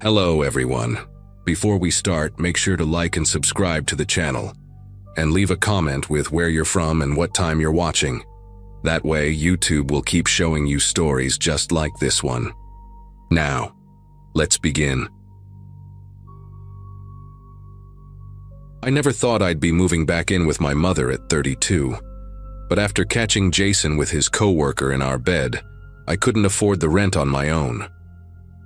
Hello everyone. Before we start, make sure to like and subscribe to the channel, and leave a comment with where you're from and what time you're watching. That way, YouTube will keep showing you stories just like this one. Now, let's begin. I never thought I'd be moving back in with my mother at 32, but after catching Jason with his coworker in our bed, I couldn't afford the rent on my own.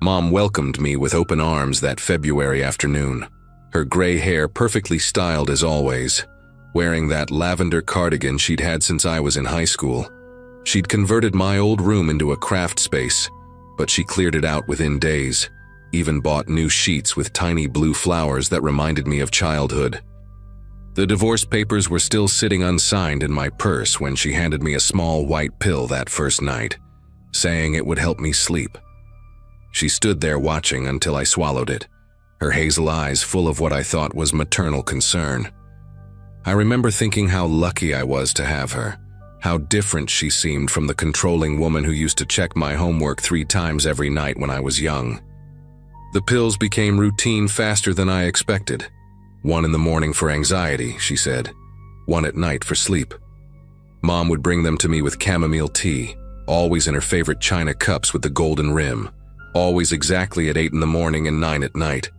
Mom welcomed me with open arms that February afternoon, her gray hair perfectly styled as always, wearing that lavender cardigan she'd had since I was in high school. She'd converted my old room into a craft space, but she cleared it out within days, even bought new sheets with tiny blue flowers that reminded me of childhood. The divorce papers were still sitting unsigned in my purse when she handed me a small white pill that first night, saying it would help me sleep. She stood there watching until I swallowed it, her hazel eyes full of what I thought was maternal concern. I remember thinking how lucky I was to have her, how different she seemed from the controlling woman who used to check my homework 3 times every night when I was young. The pills became routine faster than I expected. 1 in the morning for anxiety, she said. 1 at night for sleep. Mom would bring them to me with chamomile tea, always in her favorite china cups with the golden rim. Always exactly at 8 in the morning and 9 at night.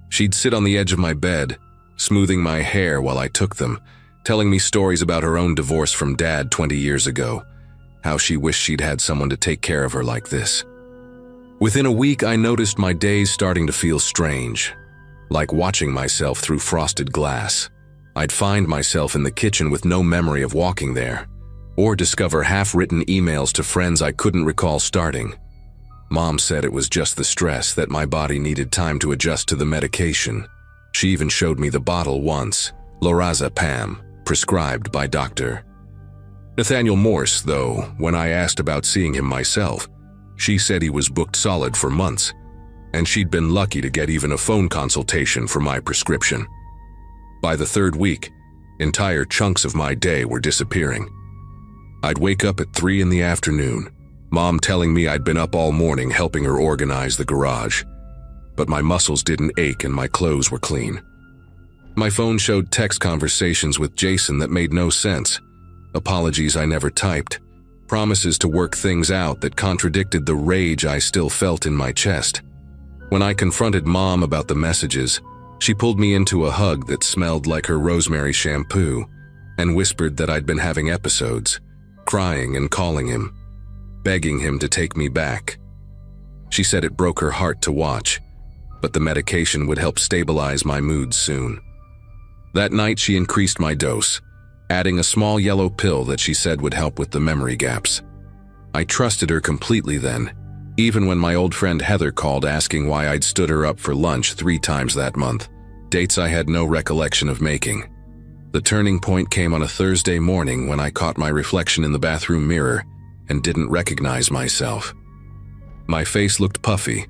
She'd sit on the edge of my bed, smoothing my hair while I took them, telling me stories about her own divorce from Dad 20 years ago, how she wished she'd had someone to take care of her like this. Within a week, I noticed my days starting to feel strange, like watching myself through frosted glass. I'd find myself in the kitchen with no memory of walking there, or discover half-written emails to friends I couldn't recall starting. Mom said it was just the stress, that my body needed time to adjust to the medication. She even showed me the bottle once, lorazepam, prescribed by Dr. Nathaniel Morse, though, when I asked about seeing him myself, she said he was booked solid for months, and she'd been lucky to get even a phone consultation for my prescription. By the 3rd week, entire chunks of my day were disappearing. I'd wake up at 3 in the afternoon, Mom telling me I'd been up all morning helping her organize the garage, but my muscles didn't ache and my clothes were clean. My phone showed text conversations with Jason that made no sense, apologies I never typed, promises to work things out that contradicted the rage I still felt in my chest. When I confronted Mom about the messages, she pulled me into a hug that smelled like her rosemary shampoo and whispered that I'd been having episodes, crying and calling him, begging him to take me back. She said it broke her heart to watch, but the medication would help stabilize my mood soon. That night she increased my dose, adding a small yellow pill that she said would help with the memory gaps. I trusted her completely then, even when my old friend Heather called asking why I'd stood her up for lunch 3 times that month, dates I had no recollection of making. The turning point came on a Thursday morning when I caught my reflection in the bathroom mirror and didn't recognize myself. My face looked puffy,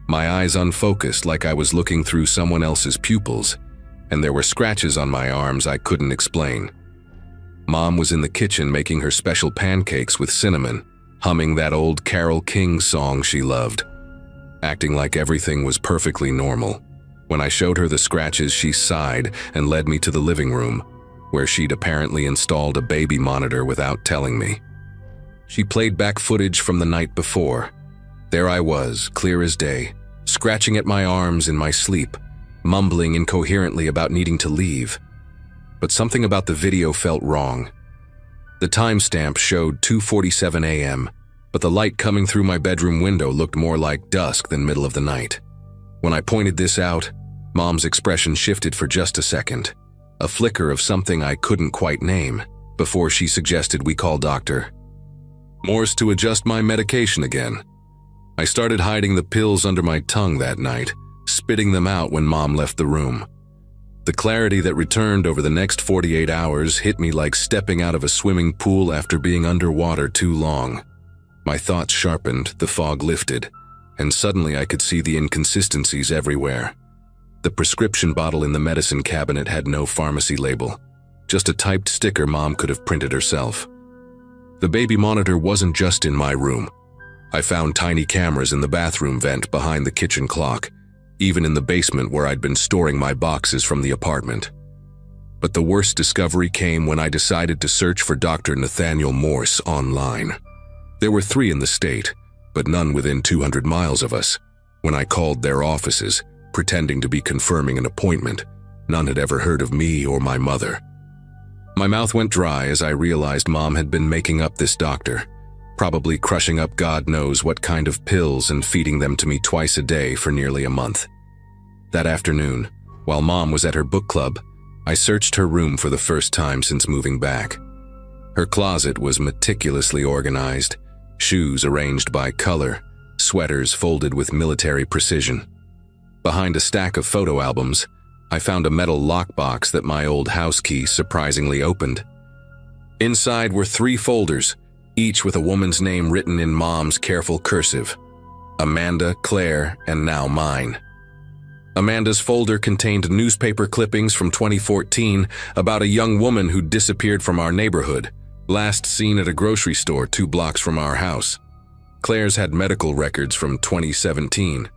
my eyes unfocused like I was looking through someone else's pupils, and there were scratches on my arms I couldn't explain. Mom was in the kitchen making her special pancakes with cinnamon, humming that old Carole King song she loved, acting like everything was perfectly normal. When I showed her the scratches, she sighed and led me to the living room, where she'd apparently installed a baby monitor without telling me. She played back footage from the night before. There I was, clear as day, scratching at my arms in my sleep, mumbling incoherently about needing to leave. But something about the video felt wrong. The timestamp showed 2:47 a.m., but the light coming through my bedroom window looked more like dusk than middle of the night. When I pointed this out, Mom's expression shifted for just a second, a flicker of something I couldn't quite name, before she suggested we call Dr. Morse to adjust my medication again. I started hiding the pills under my tongue that night, spitting them out when Mom left the room. The clarity that returned over the next 48 hours hit me like stepping out of a swimming pool after being underwater too long. My thoughts sharpened, the fog lifted, and suddenly I could see the inconsistencies everywhere. The prescription bottle in the medicine cabinet had no pharmacy label, just a typed sticker Mom could have printed herself. The baby monitor wasn't just in my room. I found tiny cameras in the bathroom vent behind the kitchen clock, even in the basement where I'd been storing my boxes from the apartment. But the worst discovery came when I decided to search for Dr. Nathaniel Morse online. There were 3 in the state, but none within 200 miles of us. When I called their offices, pretending to be confirming an appointment, none had ever heard of me or my mother. My mouth went dry as I realized Mom had been making up this doctor, probably crushing up God knows what kind of pills and feeding them to me twice a day for nearly a month. That afternoon, while Mom was at her book club, I searched her room for the first time since moving back. Her closet was meticulously organized, shoes arranged by color, sweaters folded with military precision. Behind a stack of photo albums, I found a metal lockbox that my old house key surprisingly opened. Inside were 3 folders, each with a woman's name written in Mom's careful cursive: Amanda, Claire, and now mine. Amanda's folder contained newspaper clippings from 2014 about a young woman who disappeared from our neighborhood, last seen at a grocery store 2 blocks from our house. Claire's had medical records from 2017,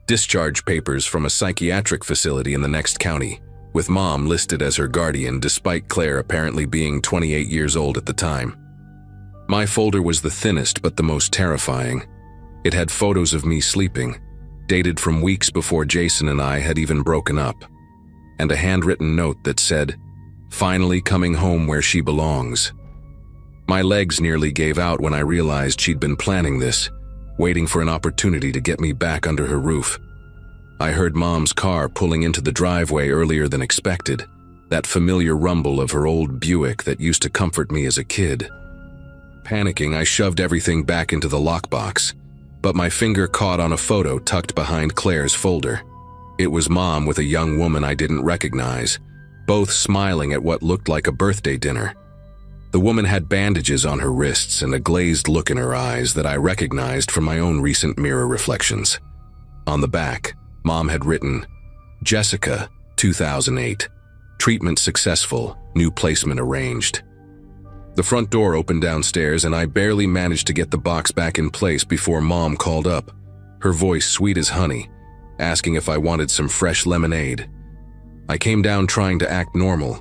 discharge papers from a psychiatric facility in the next county, with Mom listed as her guardian despite Claire apparently being 28 years old at the time. My folder was the thinnest but the most terrifying. It had photos of me sleeping, dated from weeks before Jason and I had even broken up, and a handwritten note that said, "Finally coming home where she belongs." My legs nearly gave out when I realized she'd been planning this, waiting for an opportunity to get me back under her roof. I heard Mom's car pulling into the driveway earlier than expected, that familiar rumble of her old Buick that used to comfort me as a kid. Panicking, I shoved everything back into the lockbox, but my finger caught on a photo tucked behind Claire's folder. It was Mom with a young woman I didn't recognize, both smiling at what looked like a birthday dinner. The woman had bandages on her wrists and a glazed look in her eyes that I recognized from my own recent mirror reflections. On the back, Mom had written, "Jessica, 2008. Treatment successful, new placement arranged." The front door opened downstairs and I barely managed to get the box back in place before Mom called up, her voice sweet as honey, asking if I wanted some fresh lemonade. I came down trying to act normal,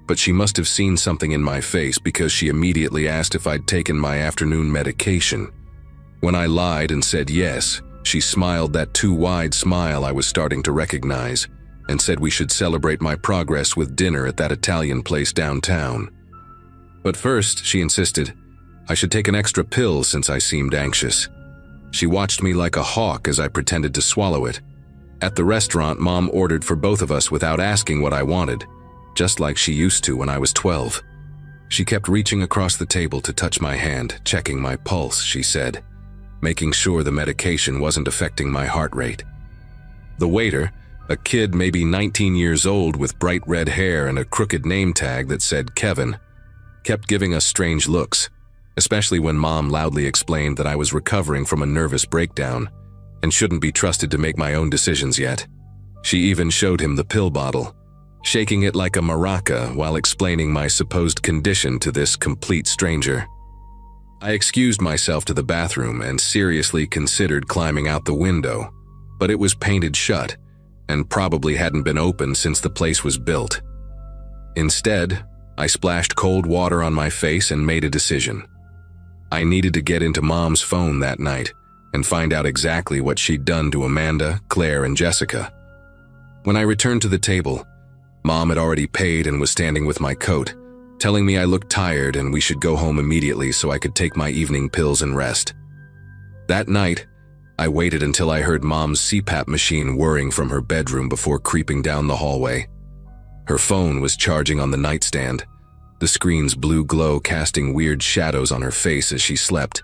but she must have seen something in my face because she immediately asked if I'd taken my afternoon medication. When I lied and said yes, she smiled that too wide smile I was starting to recognize and said we should celebrate my progress with dinner at that Italian place downtown. But first, she insisted, I should take an extra pill since I seemed anxious. She watched me like a hawk as I pretended to swallow it. At the restaurant, Mom ordered for both of us without asking what I wanted, just like she used to when I was 12. She kept reaching across the table to touch my hand, checking my pulse, she said, making sure the medication wasn't affecting my heart rate. The waiter, a kid maybe 19 years old with bright red hair and a crooked name tag that said Kevin, kept giving us strange looks, especially when Mom loudly explained that I was recovering from a nervous breakdown and shouldn't be trusted to make my own decisions yet. She even showed him the pill bottle, shaking it like a maraca while explaining my supposed condition to this complete stranger. I excused myself to the bathroom and seriously considered climbing out the window, but it was painted shut and probably hadn't been opened since the place was built. Instead, I splashed cold water on my face and made a decision. I needed to get into Mom's phone that night and find out exactly what she'd done to Amanda, Claire, and Jessica. When I returned to the table, Mom had already paid and was standing with my coat, telling me I looked tired and we should go home immediately so I could take my evening pills and rest. That night, I waited until I heard Mom's CPAP machine whirring from her bedroom before creeping down the hallway. Her phone was charging on the nightstand, the screen's blue glow casting weird shadows on her face as she slept.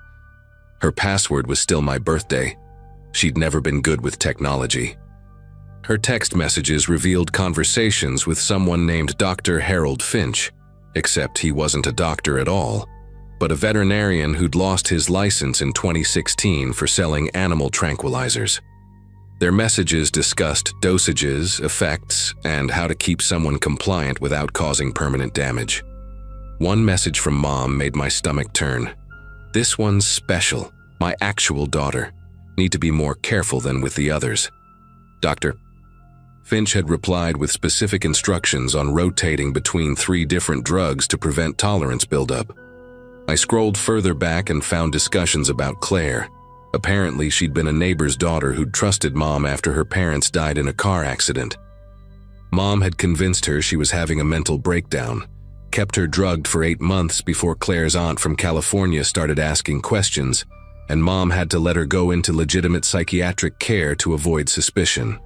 Her password was still my birthday. She'd never been good with technology. Her text messages revealed conversations with someone named Dr. Harold Finch, except he wasn't a doctor at all, but a veterinarian who'd lost his license in 2016 for selling animal tranquilizers. Their messages discussed dosages, effects, and how to keep someone compliant without causing permanent damage. One message from Mom made my stomach turn. This one's special, my actual daughter. Need to be more careful than with the others. Doctor. Finch had replied with specific instructions on rotating between 3 different drugs to prevent tolerance buildup. I scrolled further back and found discussions about Claire. Apparently, she'd been a neighbor's daughter who'd trusted Mom after her parents died in a car accident. Mom had convinced her she was having a mental breakdown, kept her drugged for 8 months before Claire's aunt from California started asking questions, and Mom had to let her go into legitimate psychiatric care to avoid suspicion.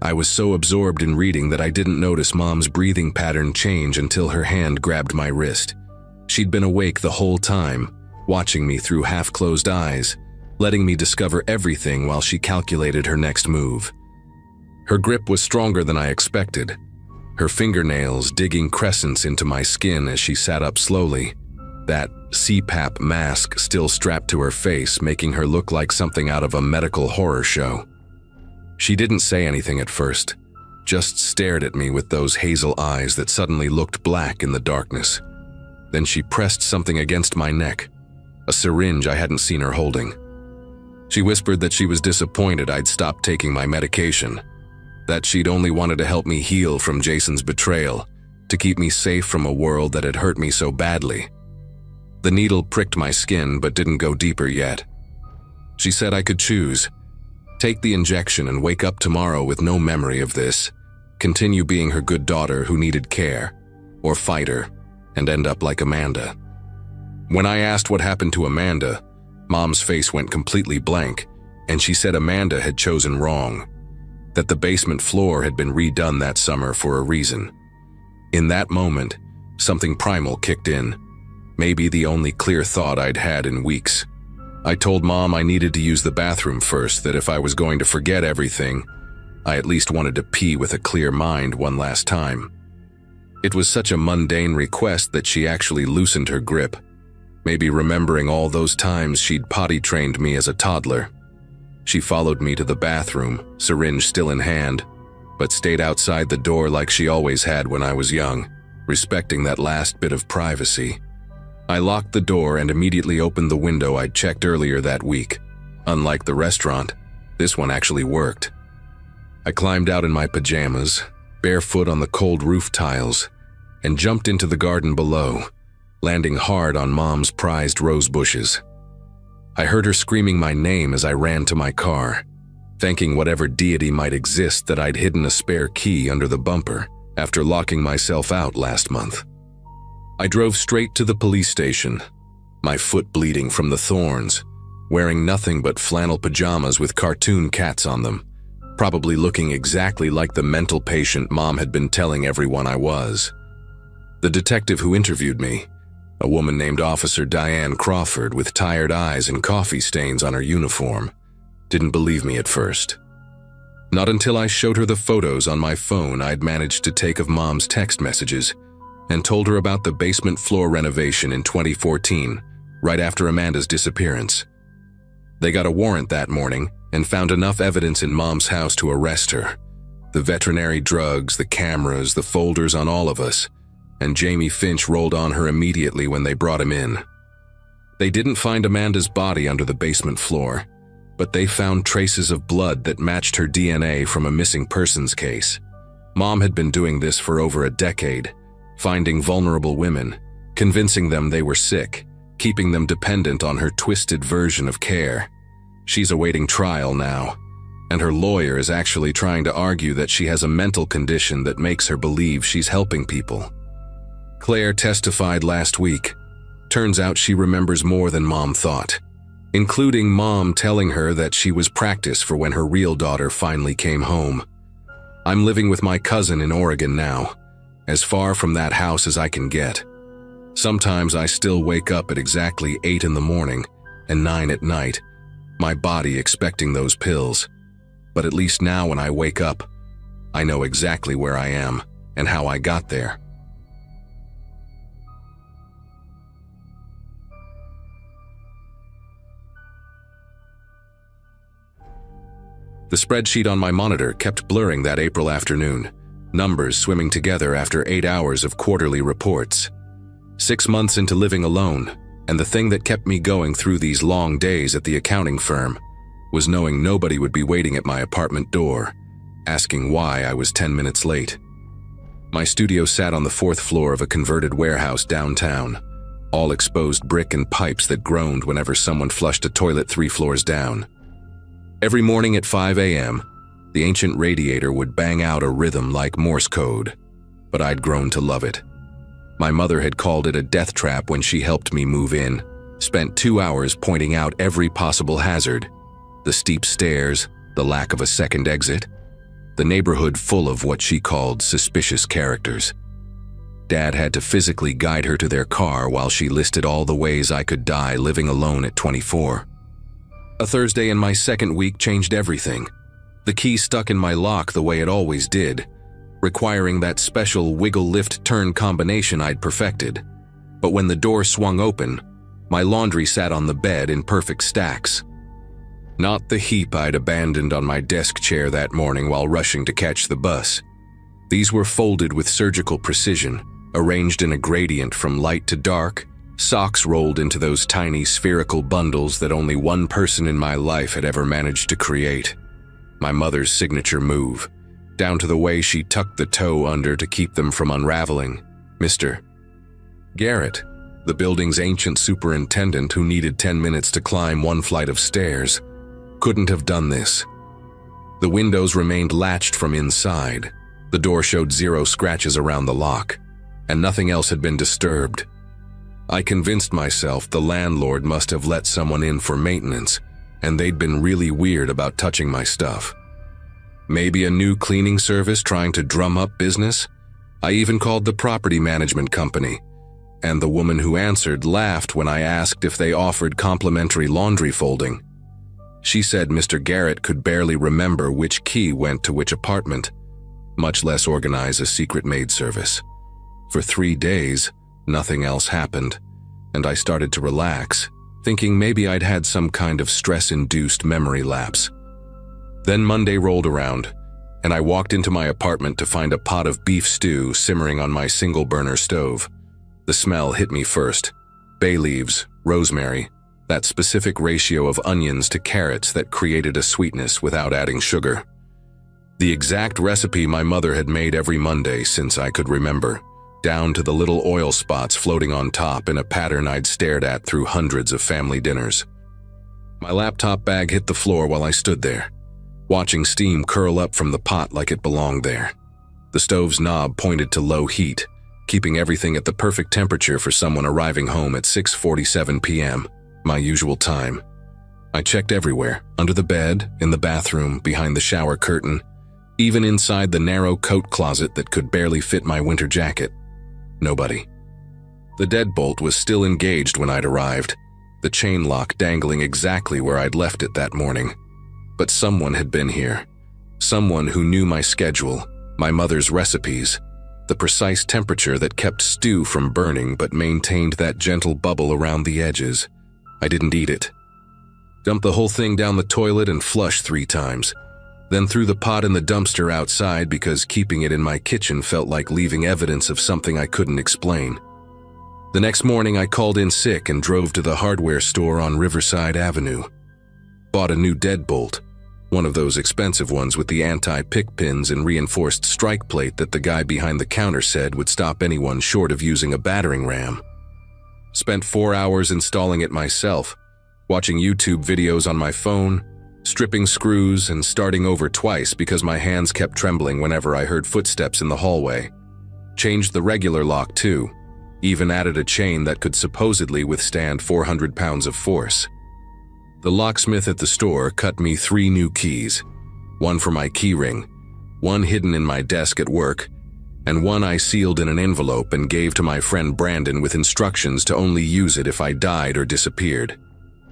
I was so absorbed in reading that I didn't notice Mom's breathing pattern change until her hand grabbed my wrist. She'd been awake the whole time, watching me through half-closed eyes, letting me discover everything while she calculated her next move. Her grip was stronger than I expected, her fingernails digging crescents into my skin as she sat up slowly, that CPAP mask still strapped to her face making her look like something out of a medical horror show. She didn't say anything at first, just stared at me with those hazel eyes that suddenly looked black in the darkness. Then she pressed something against my neck, a syringe I hadn't seen her holding. She whispered that she was disappointed I'd stopped taking my medication, that she'd only wanted to help me heal from Jason's betrayal, to keep me safe from a world that had hurt me so badly. The needle pricked my skin but didn't go deeper yet. She said I could choose. Take the injection and wake up tomorrow with no memory of this, continue being her good daughter who needed care, or fight her and end up like Amanda. When I asked what happened to Amanda, Mom's face went completely blank, and she said Amanda had chosen wrong, that the basement floor had been redone that summer for a reason. In that moment, something primal kicked in, maybe the only clear thought I'd had in weeks. I told Mom I needed to use the bathroom first, that if I was going to forget everything, I at least wanted to pee with a clear mind one last time. It was such a mundane request that she actually loosened her grip, maybe remembering all those times she'd potty-trained me as a toddler. She followed me to the bathroom, syringe still in hand, but stayed outside the door like she always had when I was young, respecting that last bit of privacy. I locked the door and immediately opened the window I'd checked earlier that week. Unlike the restaurant, this one actually worked. I climbed out in my pajamas, barefoot on the cold roof tiles, and jumped into the garden below, landing hard on Mom's prized rose bushes. I heard her screaming my name as I ran to my car, thanking whatever deity might exist that I'd hidden a spare key under the bumper after locking myself out last month. I drove straight to the police station, my foot bleeding from the thorns, wearing nothing but flannel pajamas with cartoon cats on them, probably looking exactly like the mental patient Mom had been telling everyone I was. The detective who interviewed me, a woman named Officer Diane Crawford with tired eyes and coffee stains on her uniform, didn't believe me at first. Not until I showed her the photos on my phone I'd managed to take of Mom's text messages and told her about the basement floor renovation in 2014, right after Amanda's disappearance. They got a warrant that morning and found enough evidence in Mom's house to arrest her. The veterinary drugs, the cameras, the folders on all of us, and Jamie Finch rolled on her immediately when they brought him in. They didn't find Amanda's body under the basement floor, but they found traces of blood that matched her DNA from a missing persons case. Mom had been doing this for over a decade, finding vulnerable women, convincing them they were sick, keeping them dependent on her twisted version of care. She's awaiting trial now, and her lawyer is actually trying to argue that she has a mental condition that makes her believe she's helping people. Claire testified last week. Turns out she remembers more than Mom thought, including Mom telling her that she was practice for when her real daughter finally came home. I'm living with my cousin in Oregon now, as far from that house as I can get. Sometimes I still wake up at exactly 8 in the morning and 9 at night, my body expecting those pills. But at least now when I wake up, I know exactly where I am and how I got there. The spreadsheet on my monitor kept blurring that April afternoon, numbers swimming together after 8 hours of quarterly reports. 6 months into living alone, and the thing that kept me going through these long days at the accounting firm was knowing nobody would be waiting at my apartment door, asking why I was 10 minutes late. My studio sat on the 4th floor of a converted warehouse downtown, all exposed brick and pipes that groaned whenever someone flushed a toilet 3 floors down. Every morning at 5 a.m., the ancient radiator would bang out a rhythm like Morse code, but I'd grown to love it. My mother had called it a death trap when she helped me move in, spent 2 hours pointing out every possible hazard: the steep stairs, the lack of a second exit, the neighborhood full of what she called suspicious characters. Dad had to physically guide her to their car while she listed all the ways I could die living alone at 24. A Thursday in my second week changed everything. The key stuck in my lock the way it always did, requiring that special wiggle-lift-turn combination I'd perfected. But when the door swung open, my laundry sat on the bed in perfect stacks. Not the heap I'd abandoned on my desk chair that morning while rushing to catch the bus. These were folded with surgical precision, arranged in a gradient from light to dark, socks rolled into those tiny spherical bundles that only one person in my life had ever managed to create. My mother's signature move, down to the way she tucked the toe under to keep them from unraveling. Mr. Garrett, the building's ancient superintendent who needed 10 minutes to climb 1 flight of stairs, couldn't have done this. The windows remained latched from inside. The door showed 0 scratches around the lock, and nothing else had been disturbed. I convinced myself the landlord must have let someone in for maintenance, and they'd been really weird about touching my stuff. Maybe a new cleaning service trying to drum up business? I even called the property management company, and the woman who answered laughed when I asked if they offered complimentary laundry folding. She said Mr. Garrett could barely remember which key went to which apartment, much less organize a secret maid service. For 3 days, nothing else happened, and I started to relax, thinking maybe I'd had some kind of stress-induced memory lapse. Then Monday rolled around, and I walked into my apartment to find a pot of beef stew simmering on my single-burner stove. The smell hit me first: bay leaves, rosemary, that specific ratio of onions to carrots that created a sweetness without adding sugar. The exact recipe my mother had made every Monday since I could remember, down to the little oil spots floating on top in a pattern I'd stared at through hundreds of family dinners. My laptop bag hit the floor while I stood there, watching steam curl up from the pot like it belonged there. The stove's knob pointed to low heat, keeping everything at the perfect temperature for someone arriving home at 6:47 p.m., my usual time. I checked everywhere, under the bed, in the bathroom, behind the shower curtain, even inside the narrow coat closet that could barely fit my winter jacket. Nobody. The deadbolt was still engaged when I'd arrived, the chain lock dangling exactly where I'd left it that morning. But someone had been here. Someone who knew my schedule, my mother's recipes, the precise temperature that kept stew from burning but maintained that gentle bubble around the edges. I didn't eat it. Dumped the whole thing down the toilet and flushed 3 times. Then threw the pot in the dumpster outside because keeping it in my kitchen felt like leaving evidence of something I couldn't explain. The next morning I called in sick and drove to the hardware store on Riverside Avenue. Bought a new deadbolt, one of those expensive ones with the anti-pick pins and reinforced strike plate that the guy behind the counter said would stop anyone short of using a battering ram. Spent 4 hours installing it myself, watching YouTube videos on my phone, stripping screws and starting over twice because my hands kept trembling whenever I heard footsteps in the hallway. Changed the regular lock too, even added a chain that could supposedly withstand 400 pounds of force. The locksmith at the store cut me 3 new keys, one for my keyring, one hidden in my desk at work, and one I sealed in an envelope and gave to my friend Brandon with instructions to only use it if I died or disappeared.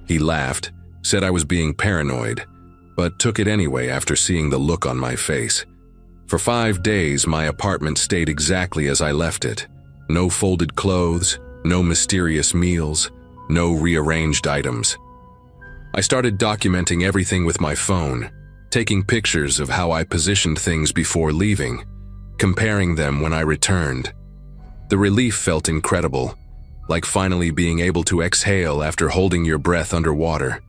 He laughed, said I was being paranoid, but took it anyway after seeing the look on my face. For 5 days, my apartment stayed exactly as I left it. No folded clothes, no mysterious meals, no rearranged items. I started documenting everything with my phone, taking pictures of how I positioned things before leaving, comparing them when I returned. The relief felt incredible, like finally being able to exhale after holding your breath underwater.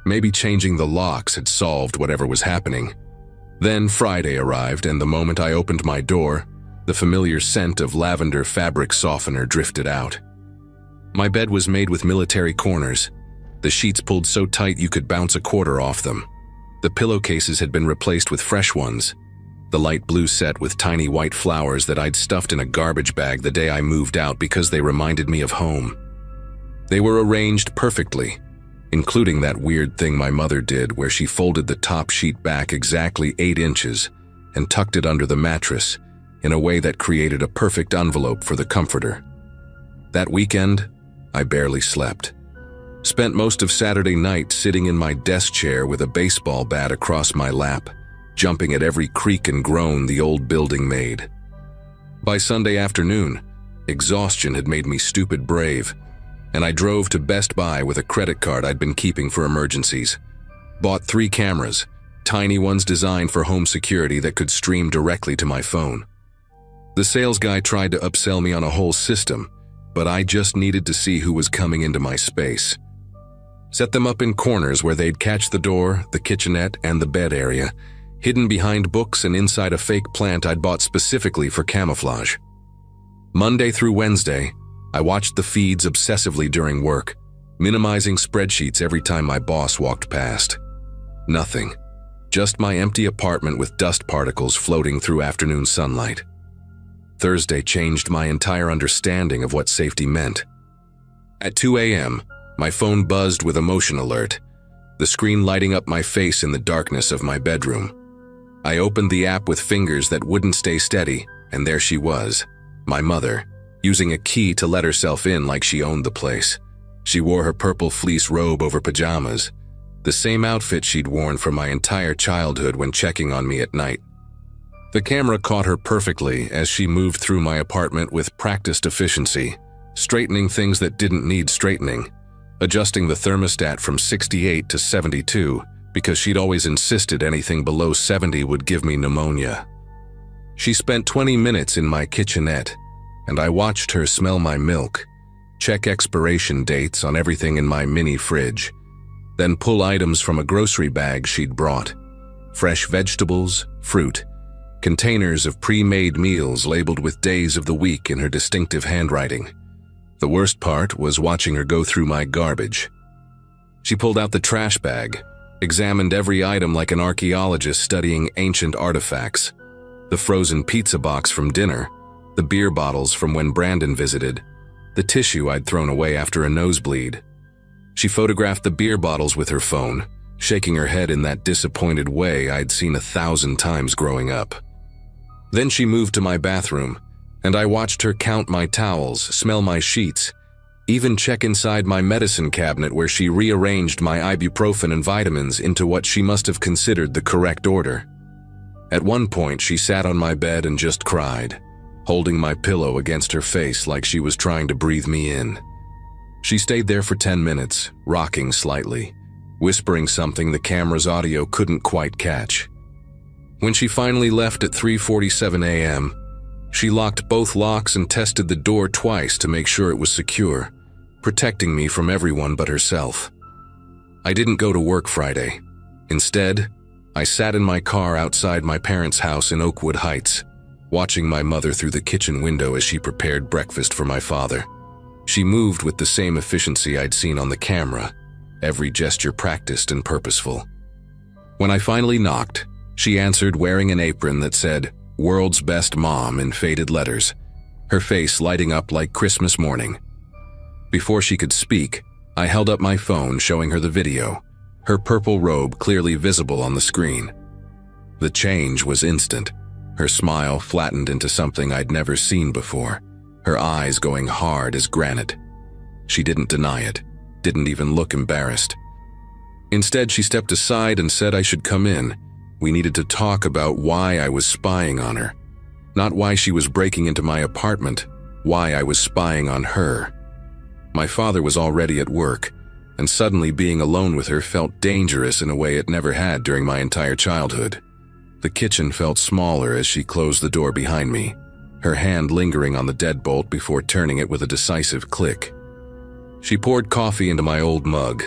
Maybe changing the locks had solved whatever was happening. Then Friday arrived, and the moment I opened my door, the familiar scent of lavender fabric softener drifted out. My bed was made with military corners, the sheets pulled so tight you could bounce a quarter off them. The pillowcases had been replaced with fresh ones, the light blue set with tiny white flowers that I'd stuffed in a garbage bag the day I moved out because they reminded me of home. They were arranged perfectly, including that weird thing my mother did where she folded the top sheet back exactly 8 inches and tucked it under the mattress in a way that created a perfect envelope for the comforter. That weekend, I barely slept. Spent most of Saturday night sitting in my desk chair with a baseball bat across my lap, jumping at every creak and groan the old building made. By Sunday afternoon, exhaustion had made me stupid brave, and I drove to Best Buy with a credit card I'd been keeping for emergencies. Bought 3 cameras, tiny ones designed for home security that could stream directly to my phone. The sales guy tried to upsell me on a whole system, but I just needed to see who was coming into my space. Set them up in corners where they'd catch the door, the kitchenette, and the bed area, hidden behind books and inside a fake plant I'd bought specifically for camouflage. Monday through Wednesday, I watched the feeds obsessively during work, minimizing spreadsheets every time my boss walked past. Nothing. Just my empty apartment with dust particles floating through afternoon sunlight. Thursday changed my entire understanding of what safety meant. At 2 a.m., my phone buzzed with a motion alert, the screen lighting up my face in the darkness of my bedroom. I opened the app with fingers that wouldn't stay steady, and there she was, my mother, using a key to let herself in like she owned the place. She wore her purple fleece robe over pajamas, the same outfit she'd worn for my entire childhood when checking on me at night. The camera caught her perfectly as she moved through my apartment with practiced efficiency, straightening things that didn't need straightening, adjusting the thermostat from 68 to 72 because she'd always insisted anything below 70 would give me pneumonia. She spent 20 minutes in my kitchenette, and I watched her smell my milk, check expiration dates on everything in my mini fridge, then pull items from a grocery bag she'd brought. Fresh vegetables, fruit, containers of pre-made meals labeled with days of the week in her distinctive handwriting. The worst part was watching her go through my garbage. She pulled out the trash bag, examined every item like an archaeologist studying ancient artifacts. The frozen pizza box from dinner, the beer bottles from when Brandon visited, the tissue I'd thrown away after a nosebleed. She photographed the beer bottles with her phone, shaking her head in that disappointed way I'd seen 1,000 times growing up. Then she moved to my bathroom, and I watched her count my towels, smell my sheets, even check inside my medicine cabinet where she rearranged my ibuprofen and vitamins into what she must have considered the correct order. At one point, she sat on my bed and just cried, holding my pillow against her face like she was trying to breathe me in. She stayed there for 10 minutes, rocking slightly, whispering something the camera's audio couldn't quite catch. When she finally left at 3:47 a.m., she locked both locks and tested the door twice to make sure it was secure, protecting me from everyone but herself. I didn't go to work Friday. Instead, I sat in my car outside my parents' house in Oakwood Heights, watching my mother through the kitchen window as she prepared breakfast for my father. She moved with the same efficiency I'd seen on the camera, every gesture practiced and purposeful. When I finally knocked, she answered wearing an apron that said, "World's Best Mom" in faded letters, her face lighting up like Christmas morning. Before she could speak, I held up my phone showing her the video, her purple robe clearly visible on the screen. The change was instant. Her smile flattened into something I'd never seen before, her eyes going hard as granite. She didn't deny it, didn't even look embarrassed. Instead, she stepped aside and said I should come in. We needed to talk about why I was spying on her. Not why she was breaking into my apartment, why I was spying on her. My father was already at work, and suddenly being alone with her felt dangerous in a way it never had during my entire childhood. The kitchen felt smaller as she closed the door behind me, her hand lingering on the deadbolt before turning it with a decisive click. She poured coffee into my old mug,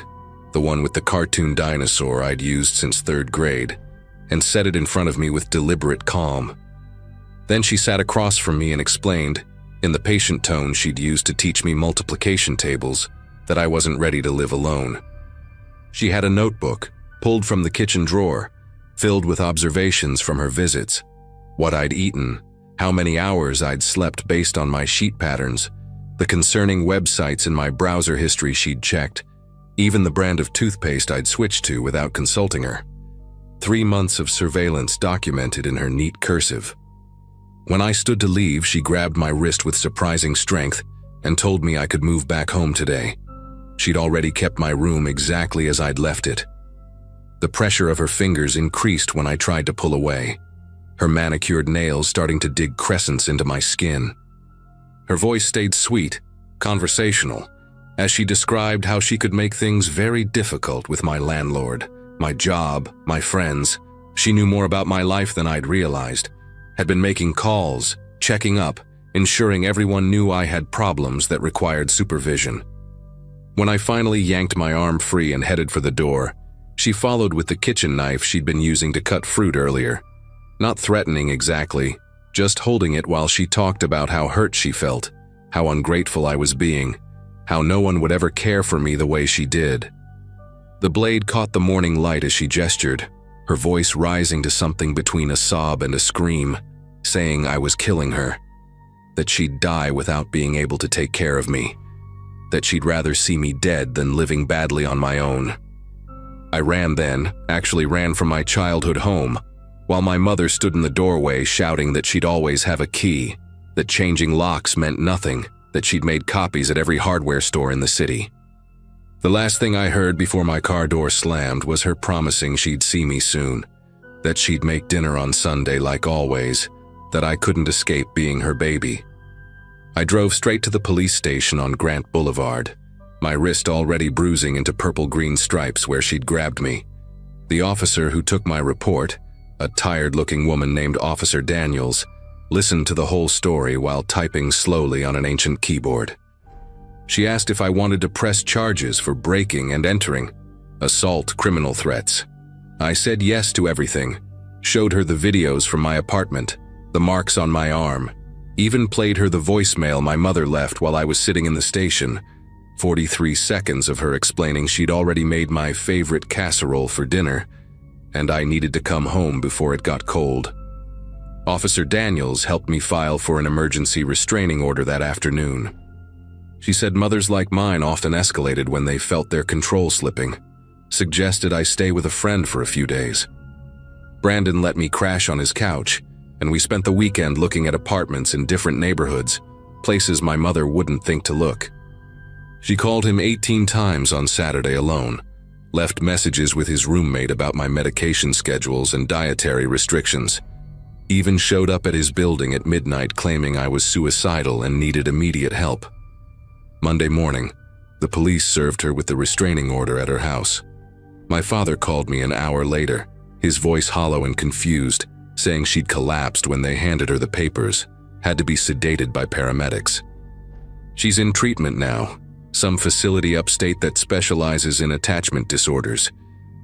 the one with the cartoon dinosaur I'd used since 3rd grade, and set it in front of me with deliberate calm. Then she sat across from me and explained, in the patient tone she'd used to teach me multiplication tables, that I wasn't ready to live alone. She had a notebook, pulled from the kitchen drawer, filled with observations from her visits, what I'd eaten, how many hours I'd slept based on my sheet patterns, the concerning websites in my browser history she'd checked, even the brand of toothpaste I'd switched to without consulting her. 3 months of surveillance documented in her neat cursive. When I stood to leave, she grabbed my wrist with surprising strength and told me I could move back home today. She'd already kept my room exactly as I'd left it. The pressure of her fingers increased when I tried to pull away, her manicured nails starting to dig crescents into my skin. Her voice stayed sweet, conversational, as she described how she could make things very difficult with my landlord, my job, my friends. She knew more about my life than I'd realized, had been making calls, checking up, ensuring everyone knew I had problems that required supervision. When I finally yanked my arm free and headed for the door, she followed with the kitchen knife she'd been using to cut fruit earlier. Not threatening exactly, just holding it while she talked about how hurt she felt, how ungrateful I was being, how no one would ever care for me the way she did. The blade caught the morning light as she gestured, her voice rising to something between a sob and a scream, saying I was killing her, that she'd die without being able to take care of me, that she'd rather see me dead than living badly on my own. I ran then, actually ran from my childhood home, while my mother stood in the doorway shouting that she'd always have a key, that changing locks meant nothing, that she'd made copies at every hardware store in the city. The last thing I heard before my car door slammed was her promising she'd see me soon, that she'd make dinner on Sunday like always, that I couldn't escape being her baby. I drove straight to the police station on Grant Boulevard, my wrist already bruising into purple-green stripes where she'd grabbed me. The officer who took my report, a tired-looking woman named Officer Daniels, listened to the whole story while typing slowly on an ancient keyboard. She asked if I wanted to press charges for breaking and entering, assault, criminal threats. I said yes to everything, showed her the videos from my apartment, the marks on my arm, even played her the voicemail my mother left while I was sitting in the station, 43 seconds of her explaining she'd already made my favorite casserole for dinner, and I needed to come home before it got cold. Officer Daniels helped me file for an emergency restraining order that afternoon. She said mothers like mine often escalated when they felt their control slipping, suggested I stay with a friend for a few days. Brandon let me crash on his couch, and we spent the weekend looking at apartments in different neighborhoods, places my mother wouldn't think to look. She called him 18 times on Saturday alone, left messages with his roommate about my medication schedules and dietary restrictions, even showed up at his building at midnight claiming I was suicidal and needed immediate help. Monday morning, the police served her with the restraining order at her house. My father called me an hour later, his voice hollow and confused, saying she'd collapsed when they handed her the papers, had to be sedated by paramedics. She's in treatment now, some facility upstate that specializes in attachment disorders,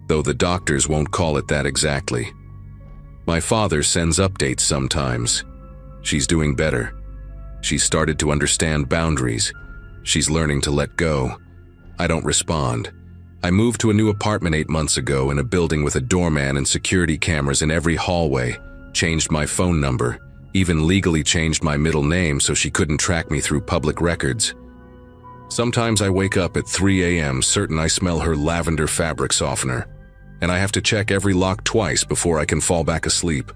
though the doctors won't call it that exactly. My father sends updates sometimes. She's doing better. She's started to understand boundaries. She's learning to let go. I don't respond. I moved to a new apartment 8 months ago in a building with a doorman and security cameras in every hallway, changed my phone number, even legally changed my middle name so she couldn't track me through public records. Sometimes I wake up at 3 a.m. certain I smell her lavender fabric softener, and I have to check every lock twice before I can fall back asleep.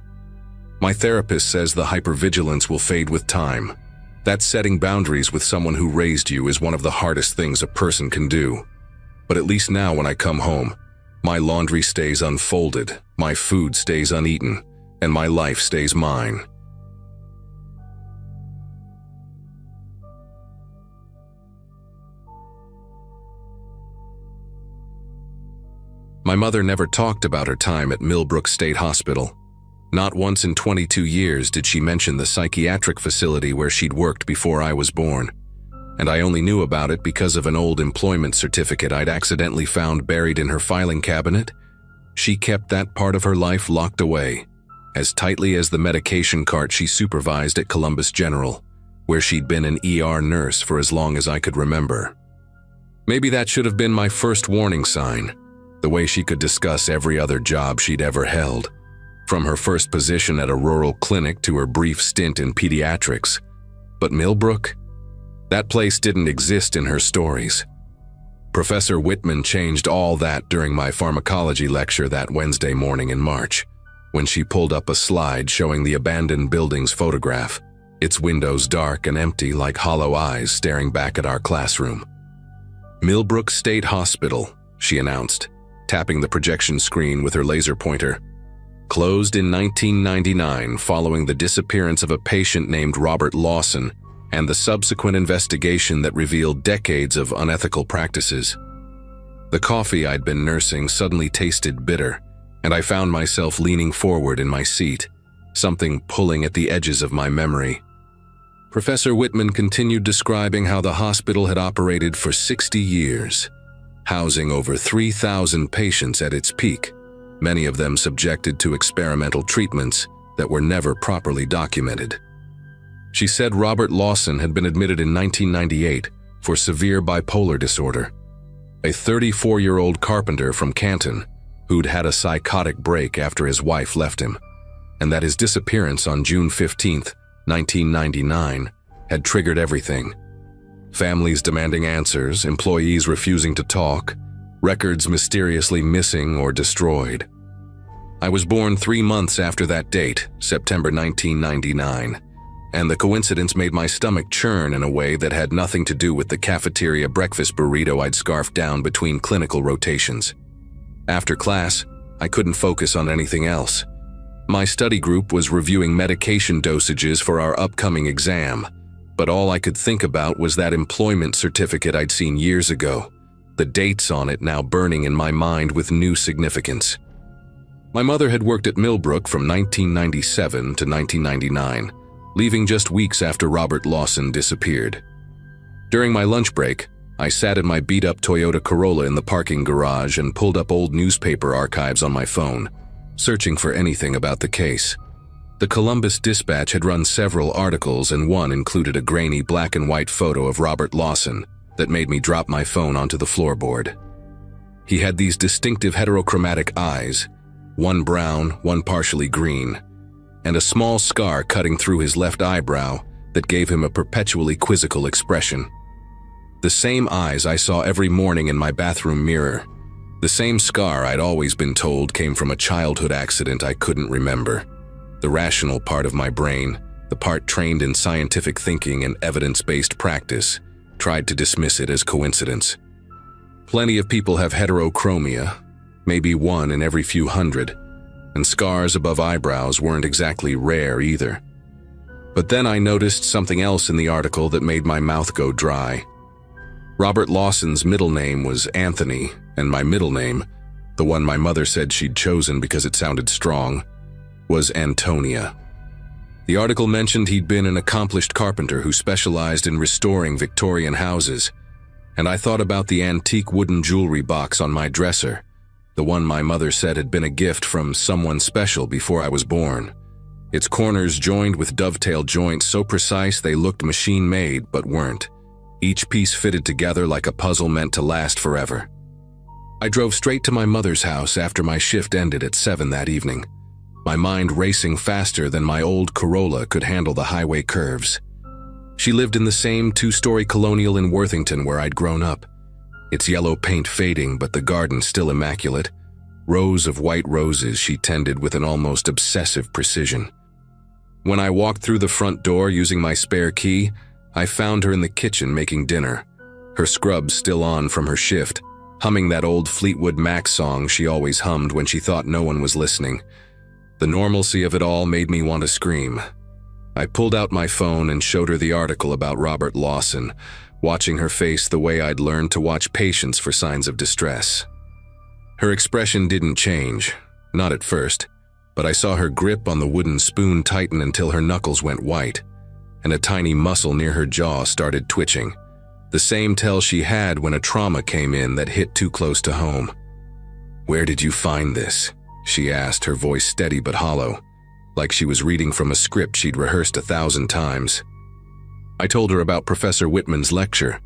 My therapist says the hypervigilance will fade with time. That setting boundaries with someone who raised you is one of the hardest things a person can do. But at least now when I come home, my laundry stays unfolded, my food stays uneaten, and my life stays mine. My mother never talked about her time at Millbrook State Hospital. Not once in 22 years did she mention the psychiatric facility where she'd worked before I was born, and I only knew about it because of an old employment certificate I'd accidentally found buried in her filing cabinet. She kept that part of her life locked away, as tightly as the medication cart she supervised at Columbus General, where she'd been an ER nurse for as long as I could remember. Maybe that should have been my first warning sign, the way she could discuss every other job she'd ever held, from her first position at a rural clinic to her brief stint in pediatrics. But Millbrook? That place didn't exist in her stories. Professor Whitman changed all that during my pharmacology lecture that Wednesday morning in March, when she pulled up a slide showing the abandoned building's photograph, its windows dark and empty like hollow eyes staring back at our classroom. Millbrook State Hospital, she announced, tapping the projection screen with her laser pointer. Closed in 1999 following the disappearance of a patient named Robert Lawson and the subsequent investigation that revealed decades of unethical practices. The coffee I'd been nursing suddenly tasted bitter, and I found myself leaning forward in my seat, something pulling at the edges of my memory. Professor Whitman continued describing how the hospital had operated for 60 years, housing over 3,000 patients at its peak, many of them subjected to experimental treatments that were never properly documented. She said Robert Lawson had been admitted in 1998 for severe bipolar disorder, a 34-year-old carpenter from Canton who'd had a psychotic break after his wife left him, and that his disappearance on June 15, 1999, had triggered everything. Families demanding answers, employees refusing to talk, records mysteriously missing or destroyed. I was born 3 months after that date, September 1999, and the coincidence made my stomach churn in a way that had nothing to do with the cafeteria breakfast burrito I'd scarfed down between clinical rotations. After class, I couldn't focus on anything else. My study group was reviewing medication dosages for our upcoming exam, but all I could think about was that employment certificate I'd seen years ago, the dates on it now burning in my mind with new significance. My mother had worked at Millbrook from 1997 to 1999, leaving just weeks after Robert Lawson disappeared. During my lunch break, I sat in my beat-up Toyota Corolla in the parking garage and pulled up old newspaper archives on my phone, searching for anything about the case. The Columbus Dispatch had run several articles, and one included a grainy black and white photo of Robert Lawson that made me drop my phone onto the floorboard. He had these distinctive heterochromatic eyes, one brown, one partially green, and a small scar cutting through his left eyebrow that gave him a perpetually quizzical expression. The same eyes I saw every morning in my bathroom mirror. The same scar I'd always been told came from a childhood accident I couldn't remember. The rational part of my brain, the part trained in scientific thinking and evidence-based practice, tried to dismiss it as coincidence. Plenty of people have heterochromia, maybe one in every few hundred, and scars above eyebrows weren't exactly rare either. But then I noticed something else in the article that made my mouth go dry. Robert Lawson's middle name was Anthony, and my middle name, the one my mother said she'd chosen because it sounded strong, was Antonia. The article mentioned he'd been an accomplished carpenter who specialized in restoring Victorian houses, and I thought about the antique wooden jewelry box on my dresser, the one my mother said had been a gift from someone special before I was born. Its corners joined with dovetail joints so precise they looked machine-made but weren't. Each piece fitted together like a puzzle meant to last forever. I drove straight to my mother's house after my shift ended at 7 that evening, my mind racing faster than my old Corolla could handle the highway curves. She lived in the same 2-story colonial in Worthington where I'd grown up, its yellow paint fading but the garden still immaculate, rows of white roses she tended with an almost obsessive precision. When I walked through the front door using my spare key, I found her in the kitchen making dinner, her scrubs still on from her shift, humming that old Fleetwood Mac song she always hummed when she thought no one was listening. The normalcy of it all made me want to scream. I pulled out my phone and showed her the article about Robert Lawson, watching her face the way I'd learned to watch patients for signs of distress. Her expression didn't change, not at first, but I saw her grip on the wooden spoon tighten until her knuckles went white, and a tiny muscle near her jaw started twitching, the same tell she had when a trauma came in that hit too close to home. "Where did you find this?" she asked, her voice steady but hollow, like she was reading from a script she'd rehearsed 1,000 times. I told her about Professor Whitman's lecture,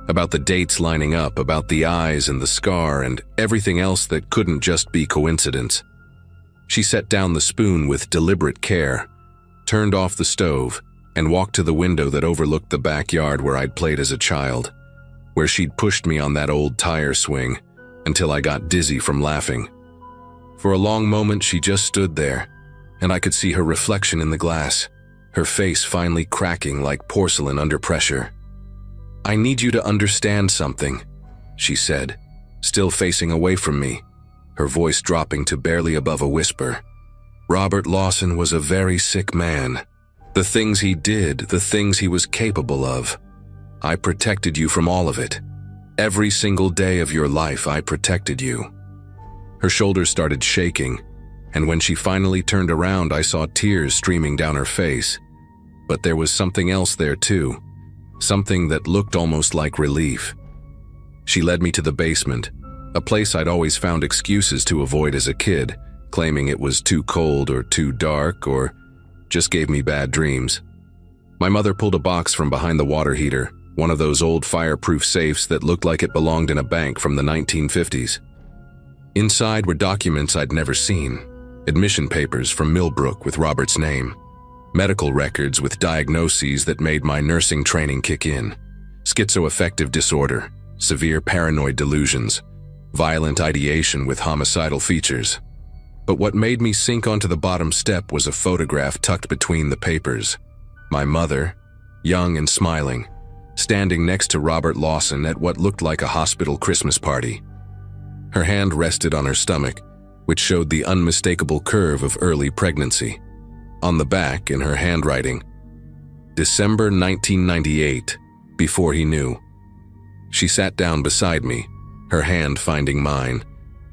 about the dates lining up, about the eyes and the scar, and everything else that couldn't just be coincidence. She set down the spoon with deliberate care, turned off the stove, and walked to the window that overlooked the backyard where I'd played as a child, where she'd pushed me on that old tire swing until I got dizzy from laughing. For a long moment she just stood there, and I could see her reflection in the glass, her face finally cracking like porcelain under pressure. "I need you to understand something," she said, still facing away from me, her voice dropping to barely above a whisper. "Robert Lawson was a very sick man. The things he did, the things he was capable of. I protected you from all of it. Every single day of your life, I protected you." Her shoulders started shaking, and when she finally turned around, I saw tears streaming down her face. But there was something else there too, something that looked almost like relief. She led me to the basement, a place I'd always found excuses to avoid as a kid, claiming it was too cold or too dark or just gave me bad dreams. My mother pulled a box from behind the water heater, one of those old fireproof safes that looked like it belonged in a bank from the 1950s. Inside were documents I'd never seen, admission papers from Millbrook with Robert's name, medical records with diagnoses that made my nursing training kick in, schizoaffective disorder, severe paranoid delusions, violent ideation with homicidal features. But what made me sink onto the bottom step was a photograph tucked between the papers. My mother, young and smiling, standing next to Robert Lawson at what looked like a hospital Christmas party. Her hand rested on her stomach, which showed the unmistakable curve of early pregnancy. On the back, in her handwriting, December 1998, before he knew. She sat down beside me, her hand finding mine,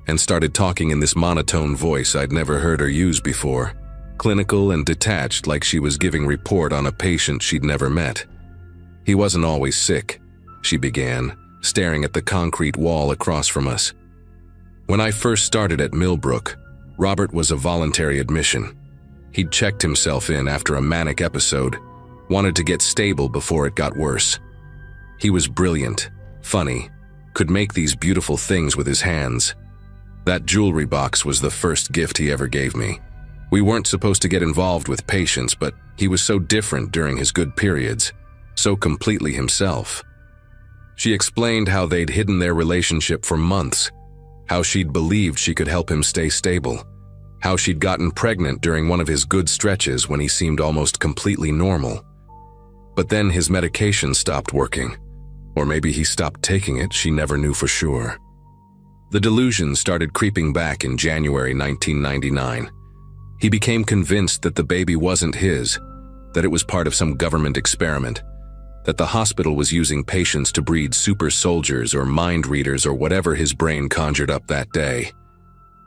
and started talking in this monotone voice I'd never heard her use before, clinical and detached, like she was giving report on a patient she'd never met. "He wasn't always sick," she began, staring at the concrete wall across from us. "When I first started at Millbrook, Robert was a voluntary admission. He'd checked himself in after a manic episode, wanted to get stable before it got worse. He was brilliant, funny, could make these beautiful things with his hands. That jewelry box was the first gift he ever gave me. We weren't supposed to get involved with patients, but he was so different during his good periods, so completely himself." She explained how they'd hidden their relationship for months, how she'd believed she could help him stay stable, how she'd gotten pregnant during one of his good stretches when he seemed almost completely normal. But then his medication stopped working, or maybe he stopped taking it, she never knew for sure. The delusion started creeping back in January 1999. He became convinced that the baby wasn't his, that it was part of some government experiment, that the hospital was using patients to breed super soldiers or mind readers or whatever his brain conjured up that day.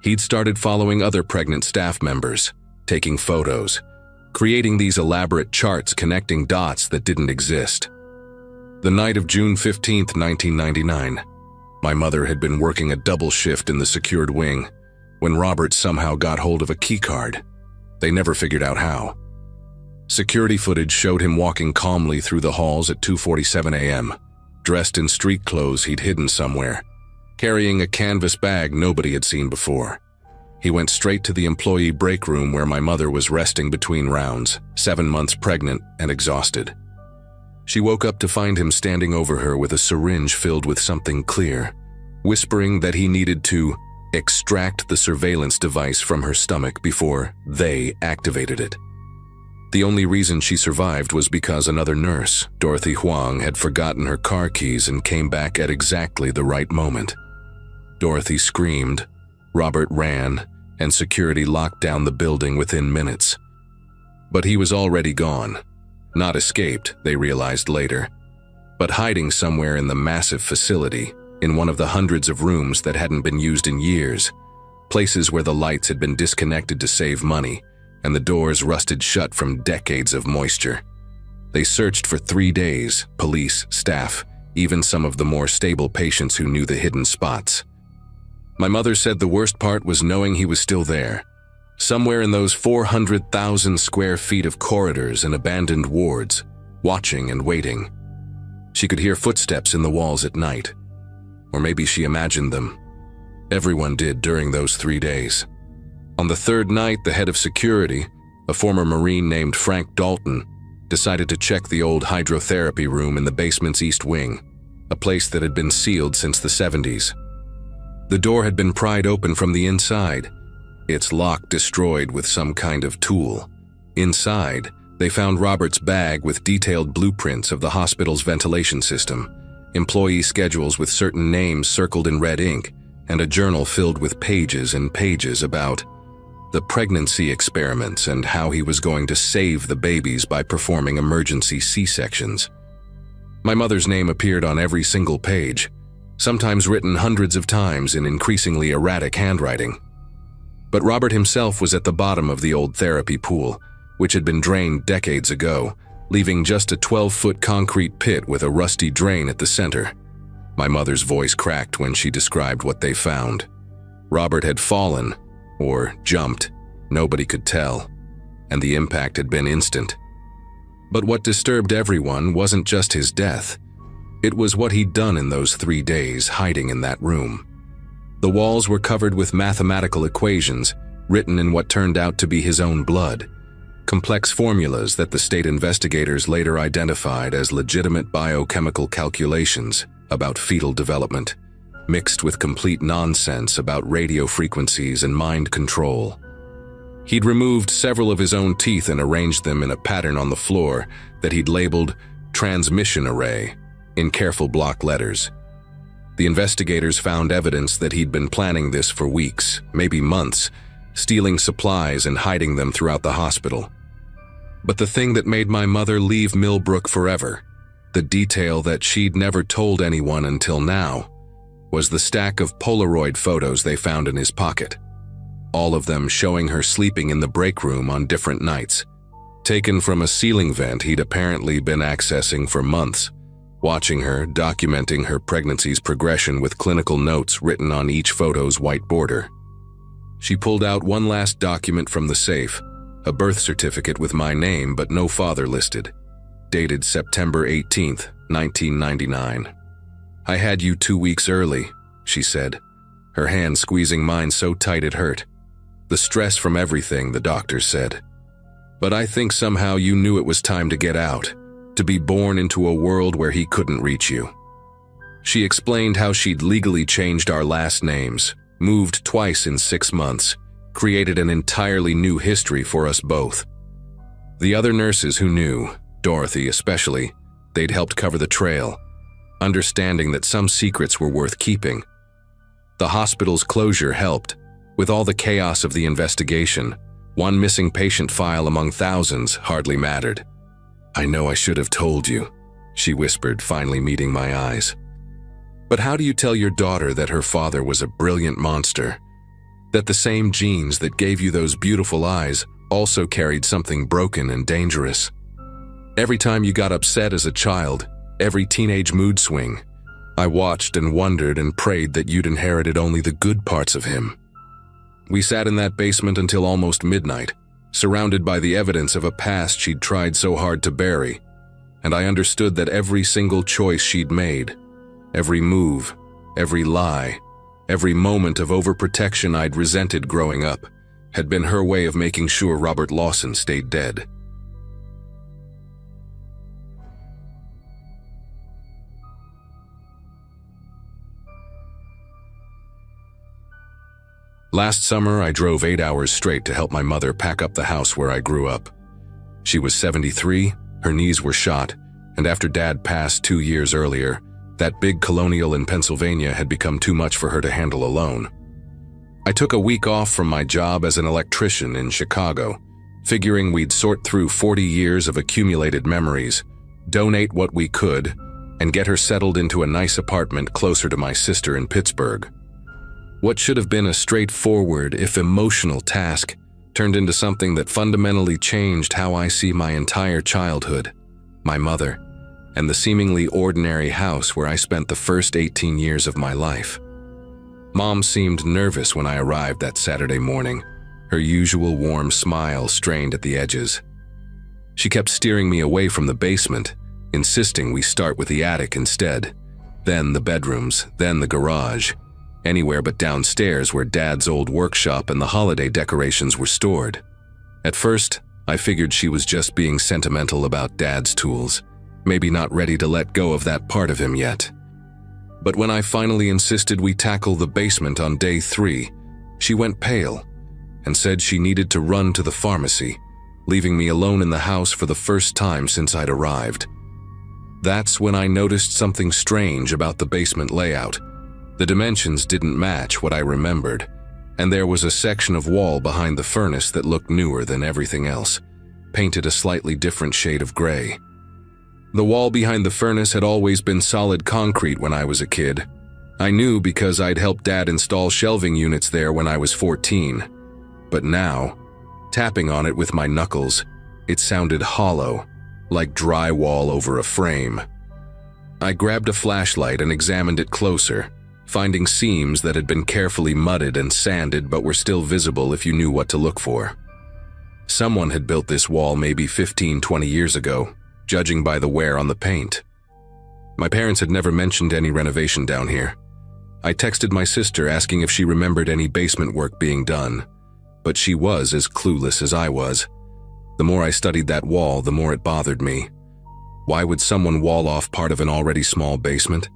He'd started following other pregnant staff members, taking photos, creating these elaborate charts connecting dots that didn't exist. The night of June 15, 1999, my mother had been working a double shift in the secured wing when Robert somehow got hold of a keycard. They never figured out how. Security footage showed him walking calmly through the halls at 2:47 a.m., dressed in street clothes he'd hidden somewhere, carrying a canvas bag nobody had seen before. He went straight to the employee break room where my mother was resting between rounds, 7 months pregnant and exhausted. She woke up to find him standing over her with a syringe filled with something clear, whispering that he needed to extract the surveillance device from her stomach before they activated it. The only reason she survived was because another nurse, Dorothy Huang, had forgotten her car keys and came back at exactly the right moment. Dorothy screamed, Robert ran, and security locked down the building within minutes. But he was already gone. Not escaped, they realized later, but hiding somewhere in the massive facility, in one of the hundreds of rooms that hadn't been used in years, places where the lights had been disconnected to save money, and the doors rusted shut from decades of moisture. They searched for 3 days, police, staff, even some of the more stable patients who knew the hidden spots. My mother said the worst part was knowing he was still there, somewhere in those 400,000 square feet of corridors and abandoned wards, watching and waiting. She could hear footsteps in the walls at night. Or maybe she imagined them. Everyone did during those 3 days. On the third night, the head of security, a former Marine named Frank Dalton, decided to check the old hydrotherapy room in the basement's east wing, a place that had been sealed since the 70s. The door had been pried open from the inside, its lock destroyed with some kind of tool. Inside, they found Robert's bag with detailed blueprints of the hospital's ventilation system, employee schedules with certain names circled in red ink, and a journal filled with pages and pages about the pregnancy experiments and how he was going to save the babies by performing emergency C-sections. My mother's name appeared on every single page, sometimes written hundreds of times in increasingly erratic handwriting. But Robert himself was at the bottom of the old therapy pool, which had been drained decades ago, leaving just a 12-foot concrete pit with a rusty drain at the center. My mother's voice cracked when she described what they found. Robert had fallen, or jumped, nobody could tell, and the impact had been instant. But what disturbed everyone wasn't just his death. It was what he'd done in those 3 days hiding in that room. The walls were covered with mathematical equations written in what turned out to be his own blood, complex formulas that the state investigators later identified as legitimate biochemical calculations about fetal development, mixed with complete nonsense about radio frequencies and mind control. He'd removed several of his own teeth and arranged them in a pattern on the floor that he'd labeled transmission array in careful block letters. The investigators found evidence that he'd been planning this for weeks, maybe months, stealing supplies and hiding them throughout the hospital. But the thing that made my mother leave Millbrook forever, the detail that she'd never told anyone until now, was the stack of Polaroid photos they found in his pocket. All of them showing her sleeping in the break room on different nights, taken from a ceiling vent he'd apparently been accessing for months, watching her, documenting her pregnancy's progression with clinical notes written on each photo's white border. She pulled out one last document from the safe, a birth certificate with my name but no father listed, dated September 18th, 1999. "I had you 2 weeks early," she said, her hand squeezing mine so tight it hurt. "The stress from everything," the doctor said. "But I think somehow you knew it was time to get out, to be born into a world where he couldn't reach you." She explained how she'd legally changed our last names, moved twice in 6 months, created an entirely new history for us both. The other nurses who knew, Dorothy especially, they'd helped cover the trail, understanding that some secrets were worth keeping. The hospital's closure helped. With all the chaos of the investigation, one missing patient file among thousands hardly mattered. "I know I should have told you," she whispered, finally meeting my eyes. "But how do you tell your daughter that her father was a brilliant monster? That the same genes that gave you those beautiful eyes also carried something broken and dangerous? Every time you got upset as a child, every teenage mood swing, I watched and wondered and prayed that you'd inherited only the good parts of him." We sat in that basement until almost midnight, surrounded by the evidence of a past she'd tried so hard to bury, and I understood that every single choice she'd made, every move, every lie, every moment of overprotection I'd resented growing up, had been her way of making sure Robert Lawson stayed dead. Last summer, I drove 8 hours straight to help my mother pack up the house where I grew up. She was 73, her knees were shot, and after Dad passed 2 years earlier, that big colonial in Pennsylvania had become too much for her to handle alone. I took a week off from my job as an electrician in Chicago, figuring we'd sort through 40 years of accumulated memories, donate what we could, and get her settled into a nice apartment closer to my sister in Pittsburgh. What should have been a straightforward, if emotional task, turned into something that fundamentally changed how I see my entire childhood, my mother, and the seemingly ordinary house where I spent the first 18 years of my life. Mom seemed nervous when I arrived that Saturday morning, her usual warm smile strained at the edges. She kept steering me away from the basement, insisting we start with the attic instead, then the bedrooms, then the garage, anywhere but downstairs where Dad's old workshop and the holiday decorations were stored. At first, I figured she was just being sentimental about Dad's tools, maybe not ready to let go of that part of him yet. But when I finally insisted we tackle the basement on day 3, she went pale and said she needed to run to the pharmacy, leaving me alone in the house for the first time since I'd arrived. That's when I noticed something strange about the basement layout. The dimensions didn't match what I remembered, and there was a section of wall behind the furnace that looked newer than everything else, painted a slightly different shade of gray. The wall behind the furnace had always been solid concrete when I was a kid. I knew because I'd helped Dad install shelving units there when I was 14. But now, tapping on it with my knuckles, it sounded hollow, like drywall over a frame. I grabbed a flashlight and examined it closer, finding seams that had been carefully mudded and sanded but were still visible if you knew what to look for. Someone had built this wall maybe 15-20 years ago, judging by the wear on the paint. My parents had never mentioned any renovation down here. I texted my sister asking if she remembered any basement work being done, but she was as clueless as I was. The more I studied that wall, the more it bothered me. Why would someone wall off part of an already small basement?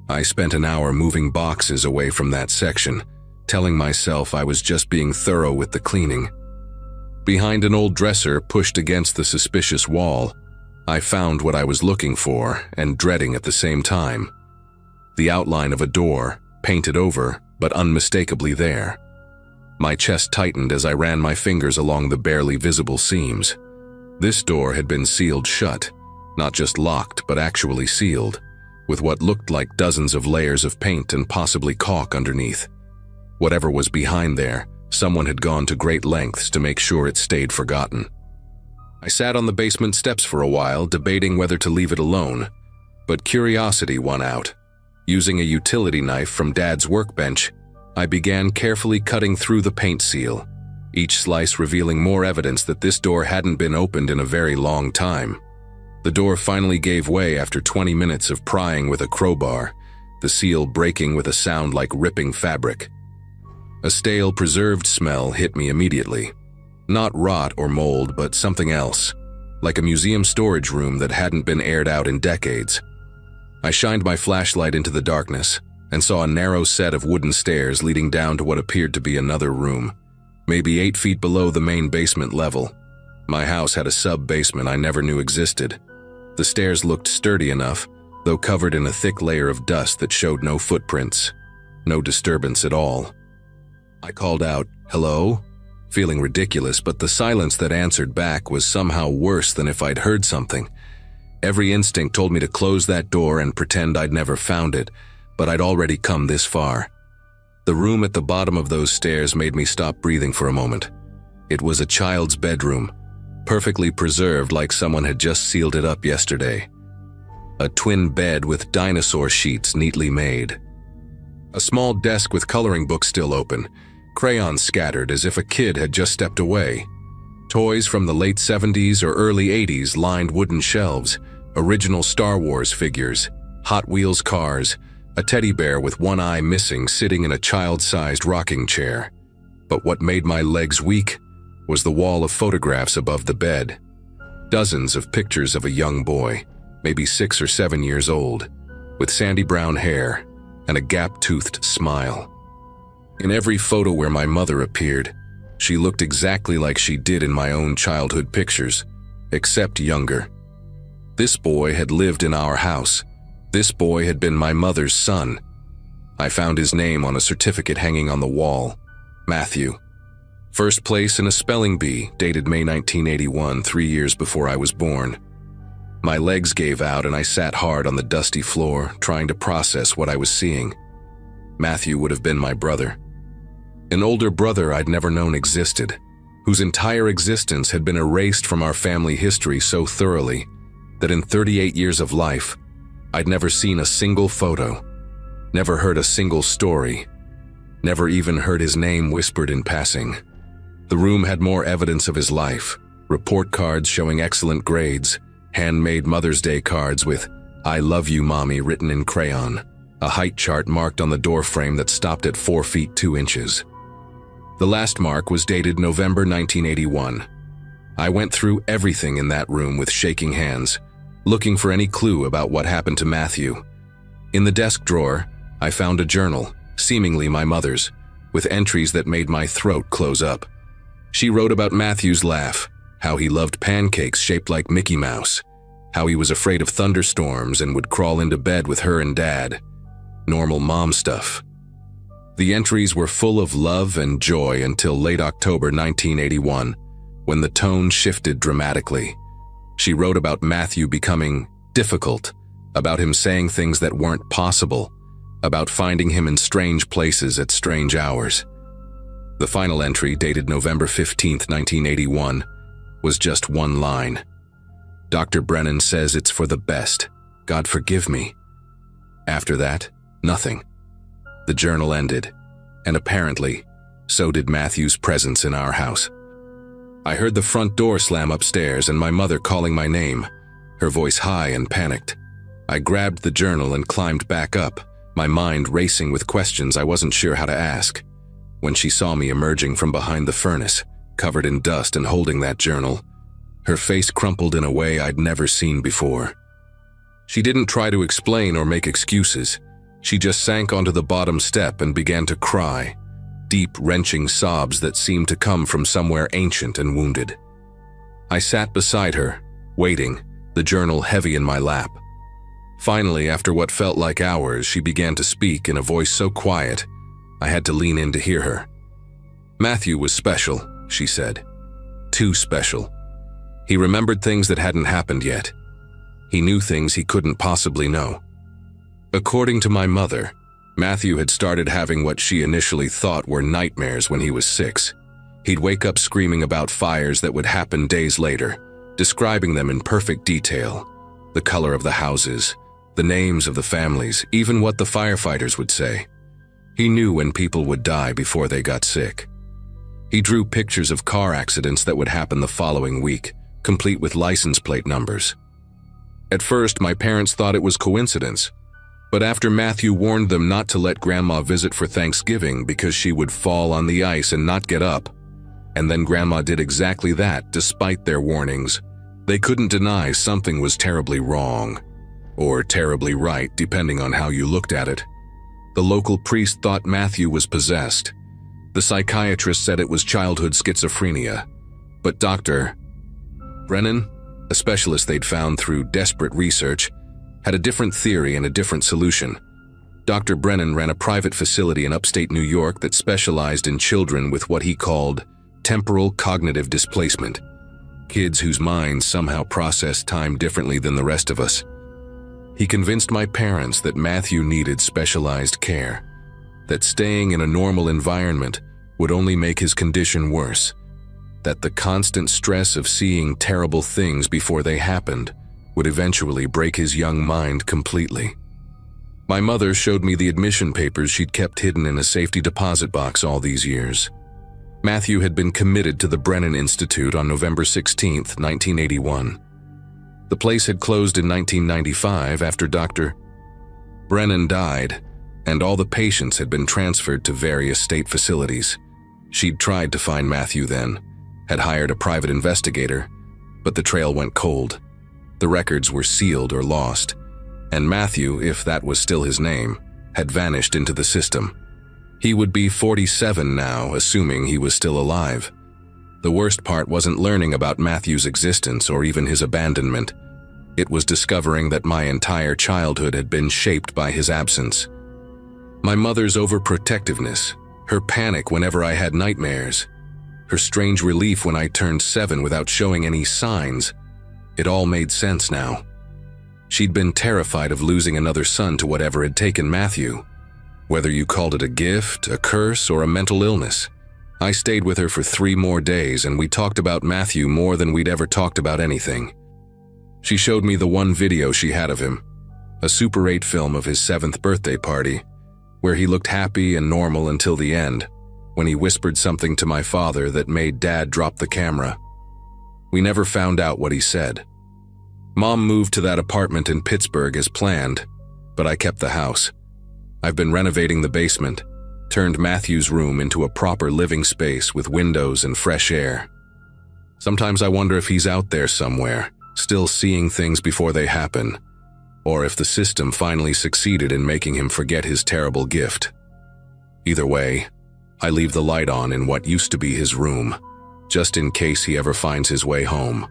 I spent an hour moving boxes away from that section, telling myself I was just being thorough with the cleaning. Behind an old dresser pushed against the suspicious wall, I found what I was looking for and dreading at the same time. The outline of a door, painted over, but unmistakably there. My chest tightened as I ran my fingers along the barely visible seams. This door had been sealed shut, not just locked but actually sealed, with what looked like dozens of layers of paint and possibly caulk underneath. Whatever was behind there, someone had gone to great lengths to make sure it stayed forgotten. I sat on the basement steps for a while, debating whether to leave it alone, but curiosity won out. Using a utility knife from Dad's workbench, I began carefully cutting through the paint seal, each slice revealing more evidence that this door hadn't been opened in a very long time. The door finally gave way after 20 minutes of prying with a crowbar, the seal breaking with a sound like ripping fabric. A stale, preserved smell hit me immediately. Not rot or mold, but something else, like a museum storage room that hadn't been aired out in decades. I shined my flashlight into the darkness and saw a narrow set of wooden stairs leading down to what appeared to be another room, maybe 8 feet below the main basement level. My house had a sub-basement I never knew existed. The stairs looked sturdy enough, though covered in a thick layer of dust that showed no footprints, no disturbance at all. I called out, "Hello?" feeling ridiculous, but the silence that answered back was somehow worse than if I'd heard something. Every instinct told me to close that door and pretend I'd never found it, but I'd already come this far. The room at the bottom of those stairs made me stop breathing for a moment. It was a child's bedroom, perfectly preserved like someone had just sealed it up yesterday. A twin bed with dinosaur sheets neatly made. A small desk with coloring books still open, crayons scattered as if a kid had just stepped away. Toys from the late 70s or early 80s lined wooden shelves, original Star Wars figures, Hot Wheels cars, a teddy bear with one eye missing sitting in a child-sized rocking chair. But what made my legs weak was the wall of photographs above the bed. Dozens of pictures of a young boy, maybe 6 or 7 years old, with sandy brown hair and a gap-toothed smile. In every photo where my mother appeared, she looked exactly like she did in my own childhood pictures, except younger. This boy had lived in our house. This boy had been my mother's son. I found his name on a certificate hanging on the wall, Matthew. First place in a spelling bee, dated May 1981, 3 years before I was born. My legs gave out and I sat hard on the dusty floor, trying to process what I was seeing. Matthew would have been my brother. An older brother I'd never known existed, whose entire existence had been erased from our family history so thoroughly that in 38 years of life, I'd never seen a single photo, never heard a single story, Never even heard his name whispered in passing. The room had more evidence of his life. Report cards showing excellent grades, handmade Mother's Day cards with "I love you, Mommy" written in crayon, a height chart marked on the door frame that stopped at 4 feet 2 inches. The last mark was dated November 1981. I went through everything in that room with shaking hands, looking for any clue about what happened to Matthew. In the desk drawer, I found a journal, seemingly my mother's, with entries that made my throat close up. She wrote about Matthew's laugh, how he loved pancakes shaped like Mickey Mouse, how he was afraid of thunderstorms and would crawl into bed with her and Dad. Normal mom stuff. The entries were full of love and joy until late October 1981, when the tone shifted dramatically. She wrote about Matthew becoming difficult, about him saying things that weren't possible, about finding him in strange places at strange hours. The final entry, dated November 15, 1981, was just one line. "Dr. Brennan says it's for the best. God forgive me." After that, nothing. The journal ended, and apparently, so did Matthew's presence in our house. I heard the front door slam upstairs and my mother calling my name, her voice high and panicked. I grabbed the journal and climbed back up, my mind racing with questions I wasn't sure how to ask. When she saw me emerging from behind the furnace, covered in dust and holding that journal, her face crumpled in a way I'd never seen before. She didn't try to explain or make excuses. She just sank onto the bottom step and began to cry, deep, wrenching sobs that seemed to come from somewhere ancient and wounded. I sat beside her, waiting, the journal heavy in my lap. Finally, after what felt like hours, she began to speak in a voice so quiet, I had to lean in to hear her. "Matthew was special," she said. "Too special. He remembered things that hadn't happened yet. He knew things he couldn't possibly know." According to my mother, Matthew had started having what she initially thought were nightmares when he was 6. He'd wake up screaming about fires that would happen days later, describing them in perfect detail. The color of the houses, the names of the families, even what the firefighters would say. He knew when people would die before they got sick. He drew pictures of car accidents that would happen the following week, complete with license plate numbers. At first, my parents thought it was coincidence, but after Matthew warned them not to let Grandma visit for Thanksgiving because she would fall on the ice and not get up, and then Grandma did exactly that despite their warnings, they couldn't deny something was terribly wrong, or terribly right depending on how you looked at it. The local priest thought Matthew was possessed. The psychiatrist said it was childhood schizophrenia, but Dr. Brennan, a specialist they'd found through desperate research, had a different theory and a different solution. Dr. Brennan ran a private facility in upstate New York that specialized in children with what he called temporal cognitive displacement, kids whose minds somehow process time differently than the rest of us. He convinced my parents that Matthew needed specialized care, that staying in a normal environment would only make his condition worse, that the constant stress of seeing terrible things before they happened would eventually break his young mind completely. My mother showed me the admission papers she'd kept hidden in a safety deposit box all these years. Matthew had been committed to the Brennan Institute on November 16, 1981. The place had closed in 1995 after Dr. Brennan died, and all the patients had been transferred to various state facilities. She'd tried to find Matthew then, had hired a private investigator, but the trail went cold. The records were sealed or lost, and Matthew, if that was still his name, had vanished into the system. He would be 47 now, assuming he was still alive. The worst part wasn't learning about Matthew's existence or even his abandonment. It was discovering that my entire childhood had been shaped by his absence. My mother's overprotectiveness, her panic whenever I had nightmares, her strange relief when I turned 7 without showing any signs, it all made sense now. She'd been terrified of losing another son to whatever had taken Matthew. Whether you called it a gift, a curse, or a mental illness. I stayed with her for 3 more days and we talked about Matthew more than we'd ever talked about anything. She showed me the one video she had of him, a Super 8 film of his 7th birthday party, where he looked happy and normal until the end, when he whispered something to my father that made Dad drop the camera. We never found out what he said. Mom moved to that apartment in Pittsburgh as planned, but I kept the house. I've been renovating the basement, turned Matthew's room into a proper living space with windows and fresh air. Sometimes I wonder if he's out there somewhere, still seeing things before they happen, or if the system finally succeeded in making him forget his terrible gift. Either way, I leave the light on in what used to be his room, just in case he ever finds his way home.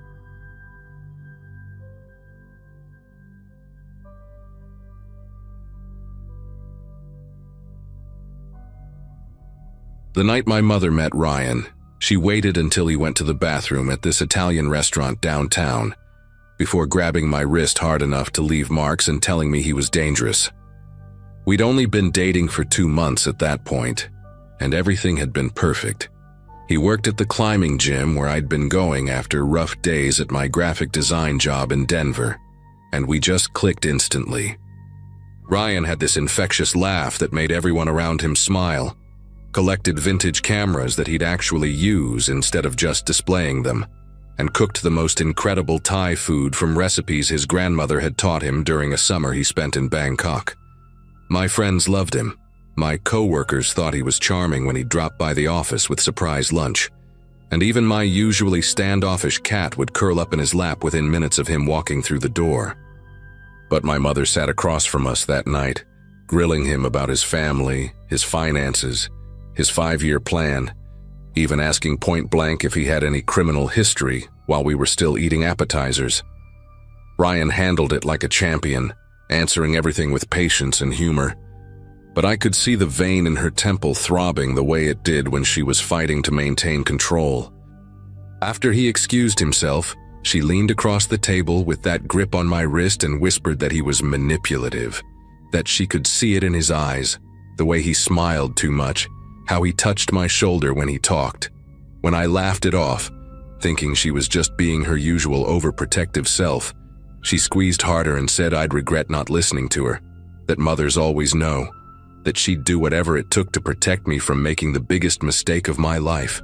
The night my mother met Ryan, she waited until he went to the bathroom at this Italian restaurant downtown before grabbing my wrist hard enough to leave marks and telling me he was dangerous. We'd only been dating for 2 months at that point, and everything had been perfect. He worked at the climbing gym where I'd been going after rough days at my graphic design job in Denver, and we just clicked instantly. Ryan had this infectious laugh that made everyone around him smile, collected vintage cameras that he'd actually use instead of just displaying them, and cooked the most incredible Thai food from recipes his grandmother had taught him during a summer he spent in Bangkok. My friends loved him. My co-workers thought he was charming when he dropped by the office with surprise lunch, and even my usually standoffish cat would curl up in his lap within minutes of him walking through the door. But my mother sat across from us that night, grilling him about his family, his finances, his 5-year plan, even asking point blank if he had any criminal history while we were still eating appetizers. Ryan handled it like a champion, answering everything with patience and humor, but I could see the vein in her temple throbbing the way it did when she was fighting to maintain control. After he excused himself, she leaned across the table with that grip on my wrist and whispered that he was manipulative, that she could see it in his eyes, the way he smiled too much, how he touched my shoulder when he talked. When I laughed it off, thinking she was just being her usual overprotective self, she squeezed harder and said I'd regret not listening to her, that mothers always know, that she'd do whatever it took to protect me from making the biggest mistake of my life.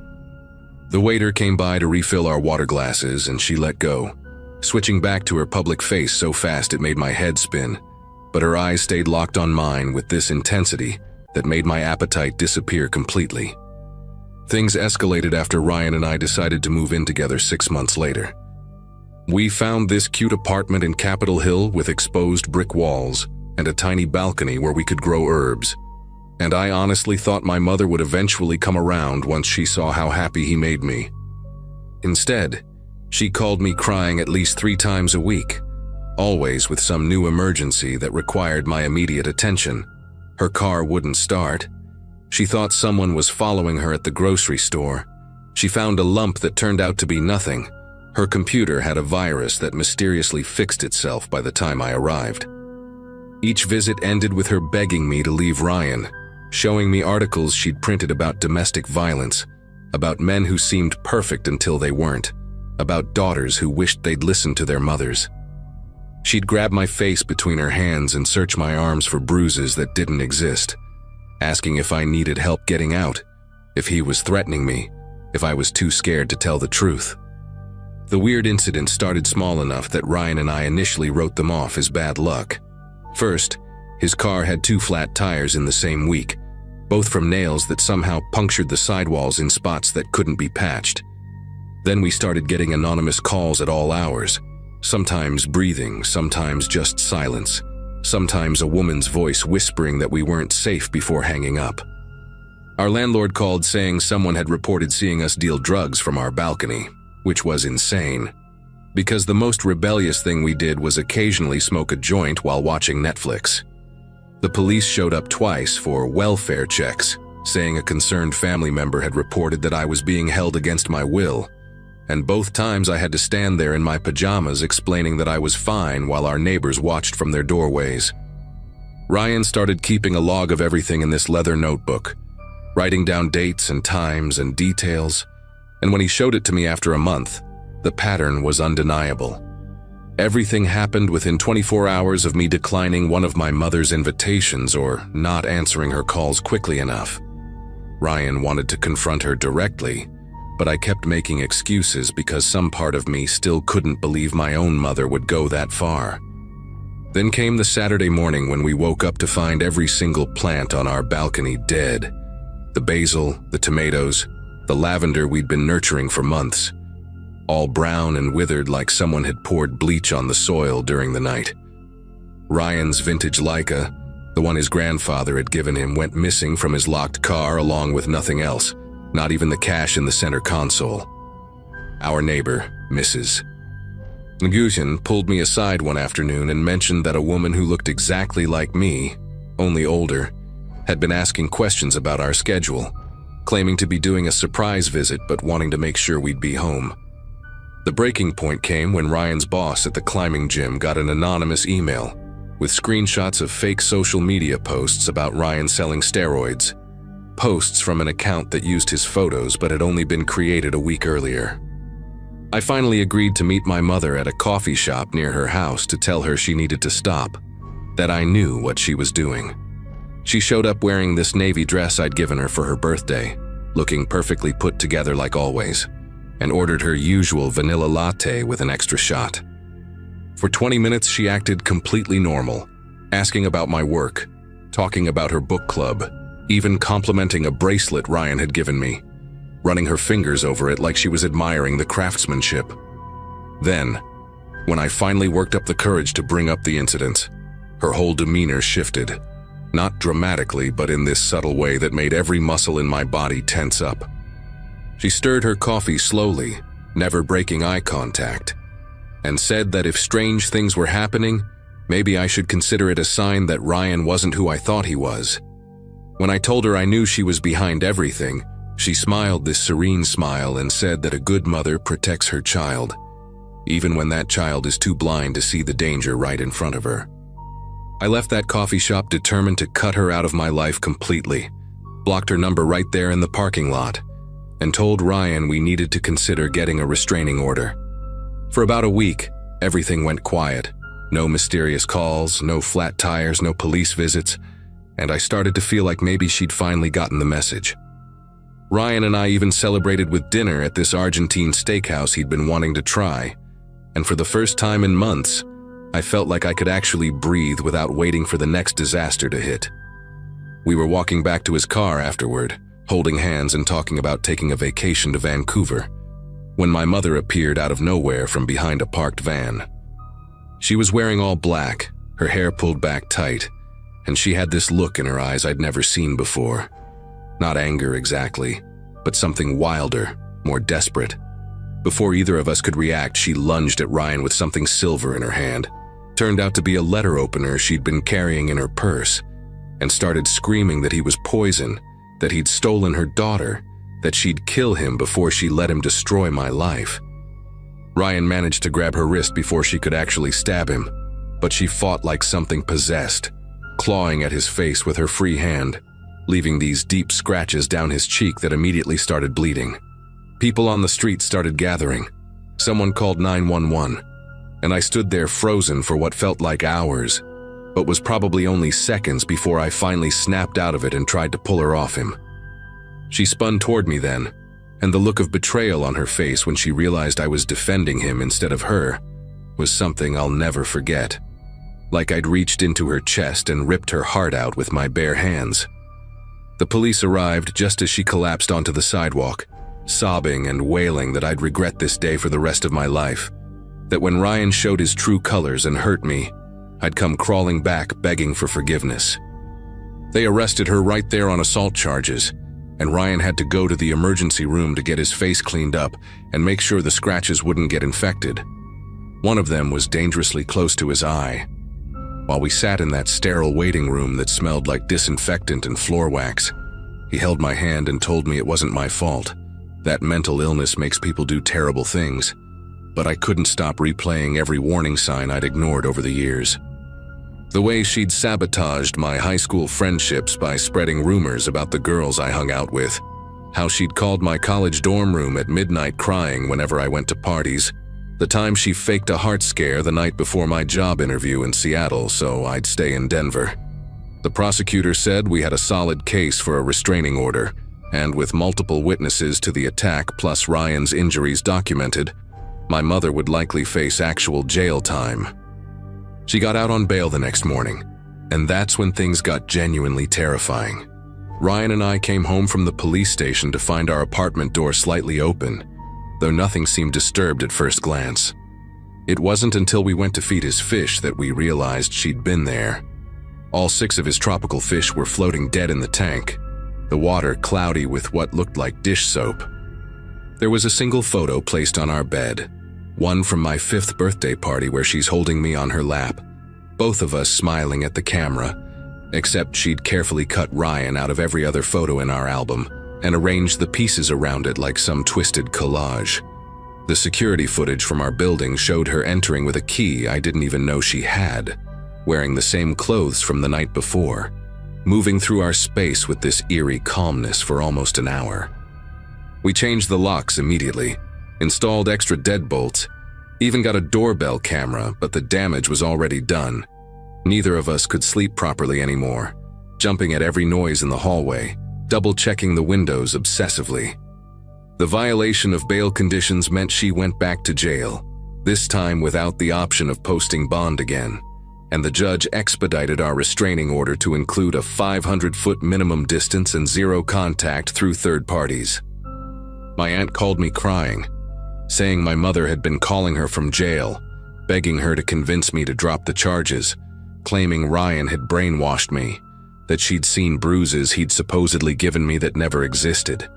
The waiter came by to refill our water glasses and she let go, switching back to her public face so fast it made my head spin, but her eyes stayed locked on mine with this intensity that made my appetite disappear completely. Things escalated after Ryan and I decided to move in together 6 months later. We found this cute apartment in Capitol Hill with exposed brick walls and a tiny balcony where we could grow herbs, and I honestly thought my mother would eventually come around once she saw how happy he made me. Instead, she called me crying at least 3 times a week, always with some new emergency that required my immediate attention. Her car wouldn't start. She thought someone was following her at the grocery store. She found a lump that turned out to be nothing. Her computer had a virus that mysteriously fixed itself by the time I arrived. Each visit ended with her begging me to leave Ryan, showing me articles she'd printed about domestic violence, about men who seemed perfect until they weren't, about daughters who wished they'd listened to their mothers. She'd grab my face between her hands and search my arms for bruises that didn't exist, asking if I needed help getting out, if he was threatening me, if I was too scared to tell the truth. The weird incident started small enough that Ryan and I initially wrote them off as bad luck. First, his car had 2 flat tires in the same week, both from nails that somehow punctured the sidewalls in spots that couldn't be patched. Then we started getting anonymous calls at all hours, sometimes breathing, sometimes just silence, sometimes a woman's voice whispering that we weren't safe before hanging up. Our landlord called saying someone had reported seeing us deal drugs from our balcony, which was insane, because the most rebellious thing we did was occasionally smoke a joint while watching Netflix. The police showed up twice for welfare checks, saying a concerned family member had reported that I was being held against my will, and both times I had to stand there in my pajamas explaining that I was fine while our neighbors watched from their doorways. Ryan started keeping a log of everything in this leather notebook, writing down dates and times and details, and when he showed it to me after a month, the pattern was undeniable. Everything happened within 24 hours of me declining one of my mother's invitations or not answering her calls quickly enough. Ryan wanted to confront her directly, but I kept making excuses because some part of me still couldn't believe my own mother would go that far. Then came the Saturday morning when we woke up to find every single plant on our balcony dead. The basil, the tomatoes, the lavender we'd been nurturing for months, all brown and withered like someone had poured bleach on the soil during the night. Ryan's vintage Leica, the one his grandfather had given him, went missing from his locked car along with nothing else, not even the cash in the center console. Our neighbor, Mrs. Nguyen, pulled me aside one afternoon and mentioned that a woman who looked exactly like me, only older, had been asking questions about our schedule, claiming to be doing a surprise visit but wanting to make sure we'd be home. The breaking point came when Ryan's boss at the climbing gym got an anonymous email with screenshots of fake social media posts about Ryan selling steroids, posts from an account that used his photos but had only been created a week earlier. I finally agreed to meet my mother at a coffee shop near her house to tell her she needed to stop, that I knew what she was doing. She showed up wearing this navy dress I'd given her for her birthday, looking perfectly put together like always, and ordered her usual vanilla latte with an extra shot. For 20 minutes, she acted completely normal, asking about my work, talking about her book club, even complimenting a bracelet Ryan had given me, running her fingers over it like she was admiring the craftsmanship. Then, when I finally worked up the courage to bring up the incident, her whole demeanor shifted, not dramatically, but in this subtle way that made every muscle in my body tense up. She stirred her coffee slowly, never breaking eye contact, and said that if strange things were happening, maybe I should consider it a sign that Ryan wasn't who I thought he was. When I told her I knew she was behind everything, she smiled this serene smile and said that a good mother protects her child, even when that child is too blind to see the danger right in front of her. I left that coffee shop determined to cut her out of my life completely, blocked her number right there in the parking lot, and told Ryan we needed to consider getting a restraining order. For about a week, everything went quiet. No mysterious calls, no flat tires, no police visits, and I started to feel like maybe she'd finally gotten the message. Ryan and I even celebrated with dinner at this Argentine steakhouse he'd been wanting to try, and for the first time in months, I felt like I could actually breathe without waiting for the next disaster to hit. We were walking back to his car afterward, holding hands and talking about taking a vacation to Vancouver, when my mother appeared out of nowhere from behind a parked van. She was wearing all black, her hair pulled back tight, and she had this look in her eyes I'd never seen before. Not anger exactly, but something wilder, more desperate. Before either of us could react, she lunged at Ryan with something silver in her hand. Turned out to be a letter opener she'd been carrying in her purse, and started screaming that he was poison, that he'd stolen her daughter, that she'd kill him before she let him destroy my life. Ryan managed to grab her wrist before she could actually stab him, but she fought like something possessed, clawing at his face with her free hand, leaving these deep scratches down his cheek that immediately started bleeding. People on the street started gathering. Someone called 911, and I stood there frozen for what felt like hours, but was probably only seconds before I finally snapped out of it and tried to pull her off him. She spun toward me then, and the look of betrayal on her face when she realized I was defending him instead of her was something I'll never forget. Like I'd reached into her chest and ripped her heart out with my bare hands. The police arrived just as she collapsed onto the sidewalk, sobbing and wailing that I'd regret this day for the rest of my life, that when Ryan showed his true colors and hurt me, I'd come crawling back begging for forgiveness. They arrested her right there on assault charges, and Ryan had to go to the emergency room to get his face cleaned up and make sure the scratches wouldn't get infected. One of them was dangerously close to his eye. While we sat in that sterile waiting room that smelled like disinfectant and floor wax, he held my hand and told me it wasn't my fault. That mental illness makes people do terrible things, but I couldn't stop replaying every warning sign I'd ignored over the years. The way she'd sabotaged my high school friendships by spreading rumors about the girls I hung out with, how she'd called my college dorm room at midnight crying whenever I went to parties, The time she faked a heart scare the night before my job interview in Seattle so I'd stay in Denver. The prosecutor said we had a solid case for a restraining order, and with multiple witnesses to the attack plus Ryan's injuries documented, my mother would likely face actual jail time. She got out on bail the next morning, and that's when things got genuinely terrifying. Ryan and I came home from the police station to find our apartment door slightly open, though nothing seemed disturbed at first glance. It wasn't until we went to feed his fish that we realized she'd been there. All 6 of his tropical fish were floating dead in the tank, the water cloudy with what looked like dish soap. There was a single photo placed on our bed, one from my 5th birthday party where she's holding me on her lap, both of us smiling at the camera, except she'd carefully cut Ryan out of every other photo in our album and arranged the pieces around it like some twisted collage. The security footage from our building showed her entering with a key I didn't even know she had, wearing the same clothes from the night before, moving through our space with this eerie calmness for almost an hour. We changed the locks immediately, installed extra deadbolts, even got a doorbell camera, but the damage was already done. Neither of us could sleep properly anymore, jumping at every noise in the hallway, double-checking the windows obsessively. The violation of bail conditions meant she went back to jail, this time without the option of posting bond again, and the judge expedited our restraining order to include a 500-foot minimum distance and 0 contact through third parties. My aunt called me crying, saying my mother had been calling her from jail, begging her to convince me to drop the charges, claiming Ryan had brainwashed me, that she'd seen bruises he'd supposedly given me that never existed.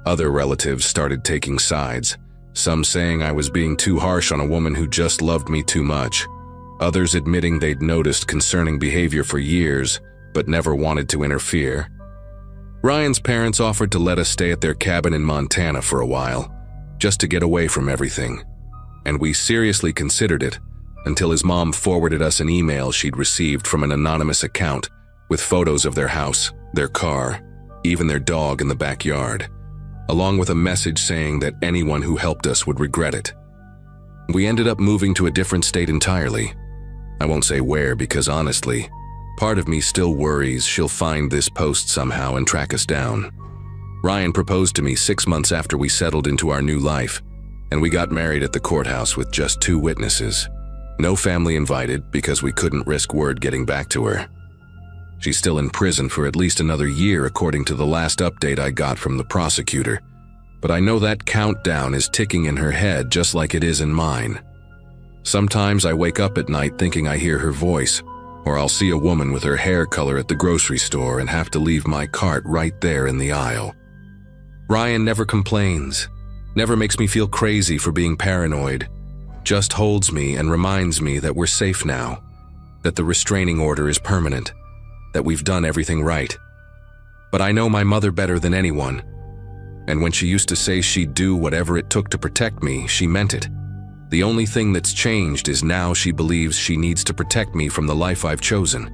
Other relatives started taking sides, some saying I was being too harsh on a woman who just loved me too much, others admitting they'd noticed concerning behavior for years but never wanted to interfere. Ryan's parents offered to let us stay at their cabin in Montana for a while, just to get away from everything, and we seriously considered it until his mom forwarded us an email she'd received from an anonymous account with photos of their house, their car, even their dog in the backyard, along with a message saying that anyone who helped us would regret it. We ended up moving to a different state entirely. I won't say where because honestly, part of me still worries she'll find this post somehow and track us down. Ryan proposed to me 6 months after we settled into our new life, and we got married at the courthouse with just 2 witnesses. No family invited because we couldn't risk word getting back to her. She's still in prison for at least another year according to the last update I got from the prosecutor, but I know that countdown is ticking in her head just like it is in mine. Sometimes I wake up at night thinking I hear her voice, or I'll see a woman with her hair color at the grocery store and have to leave my cart right there in the aisle. Ryan never complains, never makes me feel crazy for being paranoid, just holds me and reminds me that we're safe now, that the restraining order is permanent, that we've done everything right. But I know my mother better than anyone, and when she used to say she'd do whatever it took to protect me, she meant it. The only thing that's changed is now she believes she needs to protect me from the life I've chosen,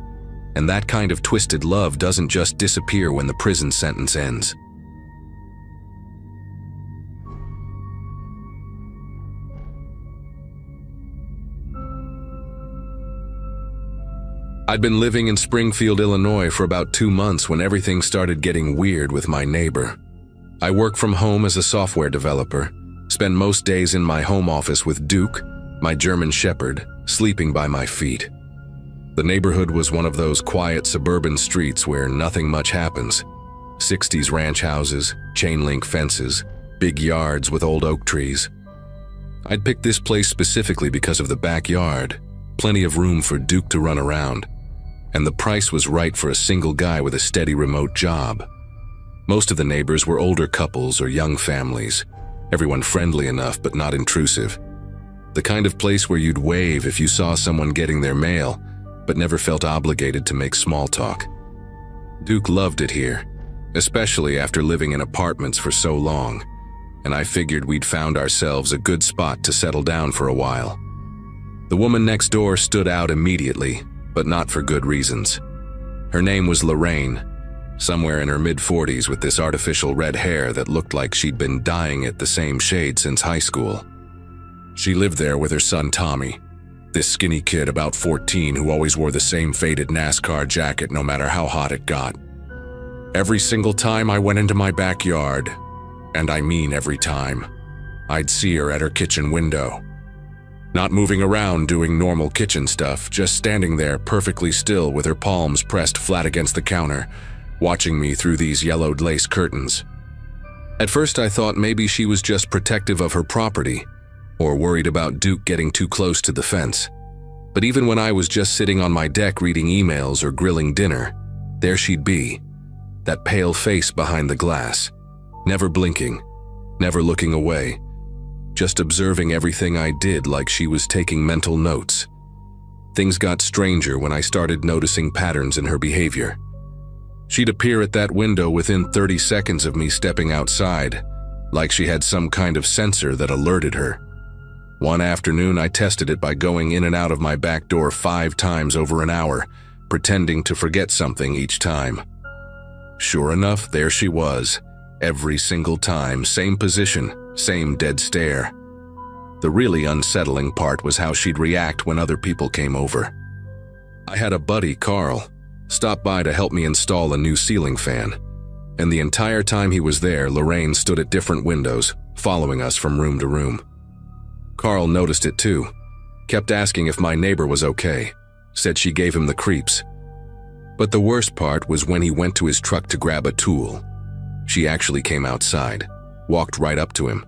and that kind of twisted love doesn't just disappear when the prison sentence ends. I'd been living in Springfield, Illinois for about 2 months when everything started getting weird with my neighbor. I work from home as a software developer, spend most days in my home office with Duke, my German Shepherd, sleeping by my feet. The neighborhood was one of those quiet suburban streets where nothing much happens. 60s ranch houses, chain-link fences, big yards with old oak trees. I'd picked this place specifically because of the backyard, plenty of room for Duke to run around, and the price was right for a single guy with a steady remote job. Most of the neighbors were older couples or young families, everyone friendly enough but not intrusive. The kind of place where you'd wave if you saw someone getting their mail, but never felt obligated to make small talk. Duke loved it here, especially after living in apartments for so long, and I figured we'd found ourselves a good spot to settle down for a while. The woman next door stood out immediately, but not for good reasons. Her name was Lorraine, somewhere in her mid-40s with this artificial red hair that looked like she'd been dyeing it the same shade since high school. She lived there with her son Tommy, this skinny kid about 14 who always wore the same faded NASCAR jacket no matter how hot it got. Every single time I went into my backyard, and I mean every time, I'd see her at her kitchen window. Not moving around doing normal kitchen stuff, just standing there perfectly still with her palms pressed flat against the counter, watching me through these yellowed lace curtains. At first I thought maybe she was just protective of her property, or worried about Duke getting too close to the fence. But even when I was just sitting on my deck reading emails or grilling dinner, there she'd be, that pale face behind the glass, never blinking, never looking away, just observing everything I did like she was taking mental notes. Things got stranger when I started noticing patterns in her behavior. She'd appear at that window within 30 seconds of me stepping outside, like she had some kind of sensor that alerted her. One afternoon, I tested it by going in and out of my back door 5 times over an hour, pretending to forget something each time. Sure enough, there she was, every single time, same position, same dead stare. The really unsettling part was how she'd react when other people came over. I had a buddy, Carl, stop by to help me install a new ceiling fan, and the entire time he was there, Lorraine stood at different windows, following us from room to room. Carl noticed it too, kept asking if my neighbor was okay, said she gave him the creeps. But the worst part was when he went to his truck to grab a tool. She actually came outside, walked right up to him,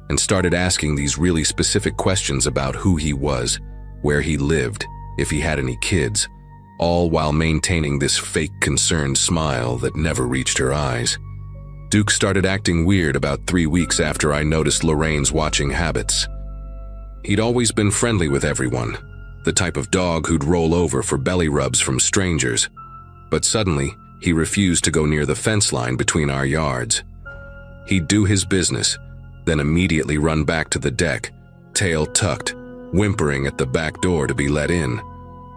and started asking these really specific questions about who he was, where he lived, if he had any kids, all while maintaining this fake concerned smile that never reached her eyes. Duke started acting weird about 3 weeks after I noticed Lorraine's watching habits. He'd always been friendly with everyone, the type of dog who'd roll over for belly rubs from strangers, but suddenly he refused to go near the fence line between our yards. He'd do his business, then immediately run back to the deck, tail tucked, whimpering at the back door to be let in.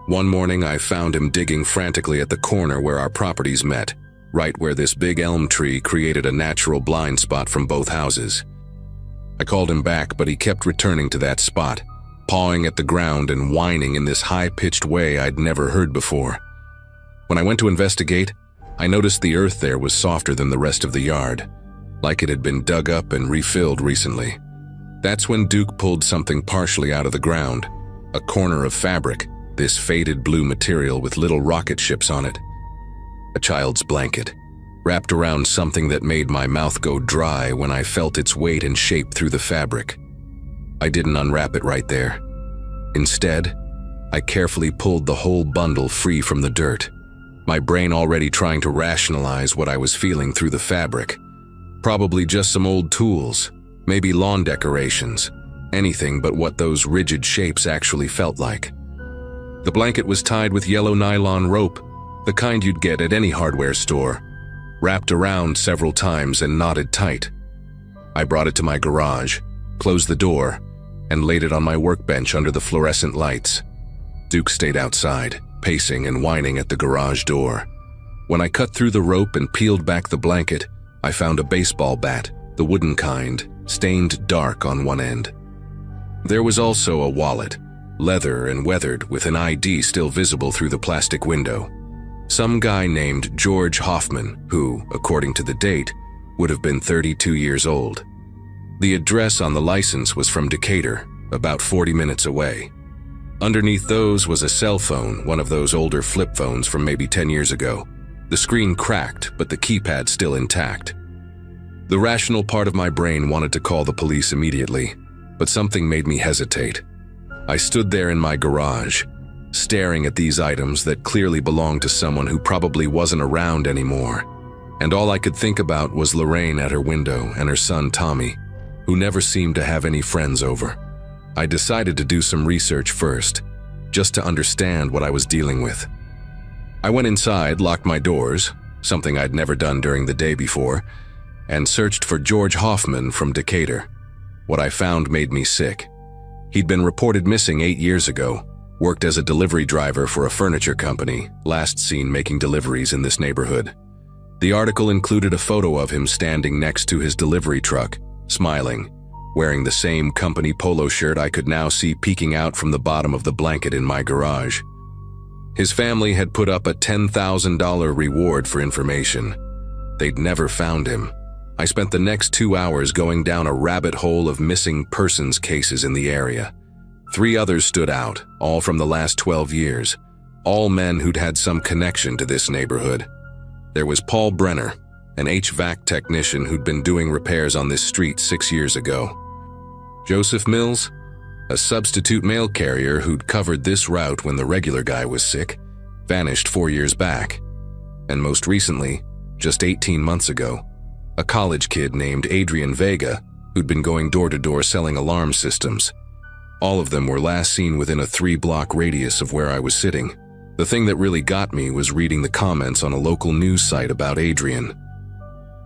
One morning I found him digging frantically at the corner where our properties met, right where this big elm tree created a natural blind spot from both houses. I called him back, but he kept returning to that spot, pawing at the ground and whining in this high-pitched way I'd never heard before. When I went to investigate, I noticed the earth there was softer than the rest of the yard, like it had been dug up and refilled recently. That's when Duke pulled something partially out of the ground, a corner of fabric, this faded blue material with little rocket ships on it. A child's blanket, wrapped around something that made my mouth go dry when I felt its weight and shape through the fabric. I didn't unwrap it right there. Instead, I carefully pulled the whole bundle free from the dirt, my brain already trying to rationalize what I was feeling through the fabric. Probably just some old tools, maybe lawn decorations, anything but what those rigid shapes actually felt like. The blanket was tied with yellow nylon rope, the kind you'd get at any hardware store, wrapped around several times and knotted tight. I brought it to my garage, closed the door, and laid it on my workbench under the fluorescent lights. Duke stayed outside, pacing and whining at the garage door. When I cut through the rope and peeled back the blanket, I found a baseball bat, the wooden kind, stained dark on one end. There was also a wallet, leather and weathered, with an ID still visible through the plastic window. Some guy named George Hoffman, who, according to the date, would have been 32 years old. The address on the license was from Decatur, about 40 minutes away. Underneath those was a cell phone, one of those older flip phones from maybe 10 years ago. The screen cracked, but the keypad still intact. The rational part of my brain wanted to call the police immediately, but something made me hesitate. I stood there in my garage, staring at these items that clearly belonged to someone who probably wasn't around anymore. And all I could think about was Lorraine at her window and her son Tommy, who never seemed to have any friends over. I decided to do some research first, just to understand what I was dealing with. I went inside, locked my doors, something I'd never done during the day before, and searched for George Hoffman from Decatur. What I found made me sick. He'd been reported missing 8 years ago, worked as a delivery driver for a furniture company, last seen making deliveries in this neighborhood. The article included a photo of him standing next to his delivery truck, smiling, wearing the same company polo shirt I could now see peeking out from the bottom of the blanket in my garage. His family had put up a $10,000 reward for information. They'd never found him. I spent the next 2 hours going down a rabbit hole of missing persons cases in the area. 3 others stood out, all from the last 12 years, all men who'd had some connection to this neighborhood. There was Paul Brenner, an HVAC technician who'd been doing repairs on this street 6 years ago. Joseph Mills, a substitute mail carrier who'd covered this route when the regular guy was sick, vanished 4 years back. And most recently, just 18 months ago, a college kid named Adrian Vega, who'd been going door to door selling alarm systems. All of them were last seen within a 3-block radius of where I was sitting. The thing that really got me was reading the comments on a local news site about Adrian.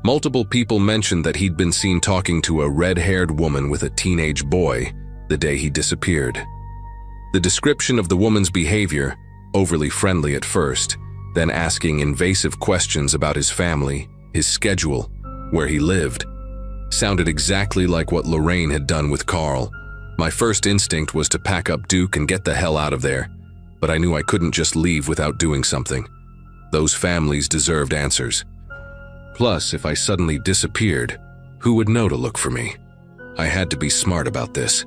Multiple people mentioned that he'd been seen talking to a red-haired woman with a teenage boy the day he disappeared. The description of the woman's behavior, overly friendly at first, then asking invasive questions about his family, his schedule, where he lived, sounded exactly like what Lorraine had done with Carl. My first instinct was to pack up Duke and get the hell out of there, but I knew I couldn't just leave without doing something. Those families deserved answers. Plus, if I suddenly disappeared, who would know to look for me? I had to be smart about this.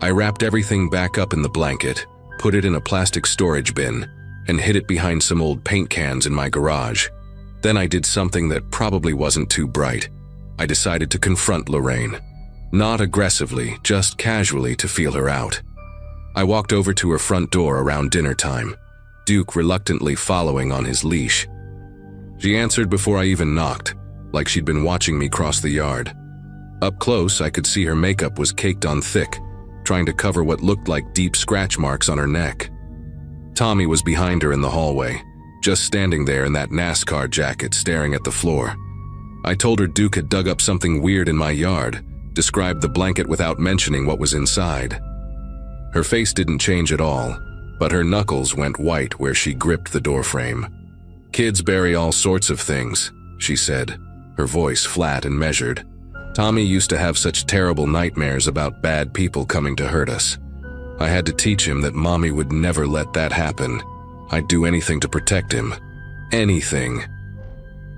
I wrapped everything back up in the blanket, put it in a plastic storage bin, and hid it behind some old paint cans in my garage. Then I did something that probably wasn't too bright. I decided to confront Lorraine. Not aggressively, just casually to feel her out. I walked over to her front door around dinner time, Duke reluctantly following on his leash. She answered before I even knocked, like she'd been watching me cross the yard. Up close, I could see her makeup was caked on thick, trying to cover what looked like deep scratch marks on her neck. Tommy was behind her in the hallway, just standing there in that NASCAR jacket staring at the floor. I told her Duke had dug up something weird in my yard, described the blanket without mentioning what was inside. Her face didn't change at all, but her knuckles went white where she gripped the doorframe. "Kids bury all sorts of things," she said, her voice flat and measured. "Tommy used to have such terrible nightmares about bad people coming to hurt us. I had to teach him that Mommy would never let that happen. I'd do anything to protect him. Anything."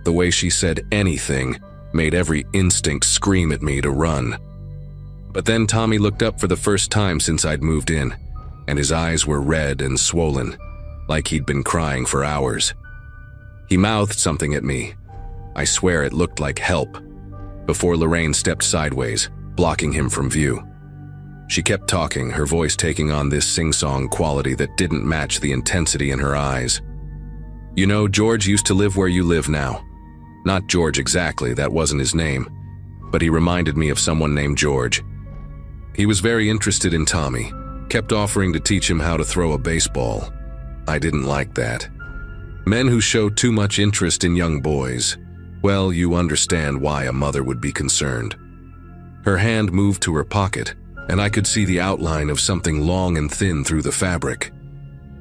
The way she said anything made every instinct scream at me to run. But then Tommy looked up for the first time since I'd moved in, and his eyes were red and swollen, like he'd been crying for hours. He mouthed something at me. I swear it looked like help, before Lorraine stepped sideways, blocking him from view. She kept talking, her voice taking on this sing-song quality that didn't match the intensity in her eyes. "You know, George used to live where you live now. Not George exactly, that wasn't his name, but he reminded me of someone named George. He was very interested in Tommy, kept offering to teach him how to throw a baseball. I didn't like that. Men who show too much interest in young boys, well, you understand why a mother would be concerned." Her hand moved to her pocket, and I could see the outline of something long and thin through the fabric.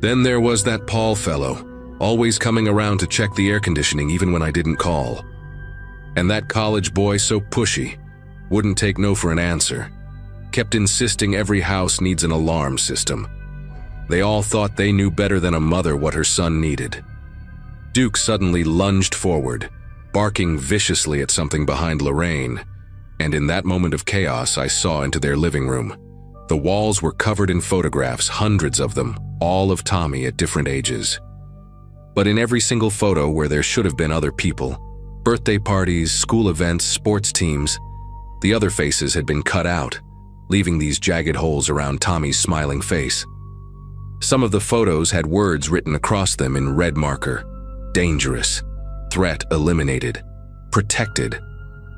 Then there was that Paul fellow, always coming around to check the air conditioning even when I didn't call. And that college boy so pushy, wouldn't take no for an answer. Kept insisting every house needs an alarm system. They all thought they knew better than a mother what her son needed. Duke suddenly lunged forward, barking viciously at something behind Lorraine, and in that moment of chaos I saw into their living room. The walls were covered in photographs, hundreds of them, all of Tommy at different ages. But in every single photo where there should have been other people, birthday parties, school events, sports teams, the other faces had been cut out, leaving these jagged holes around Tommy's smiling face. Some of the photos had words written across them in red marker: dangerous, threat eliminated, protected.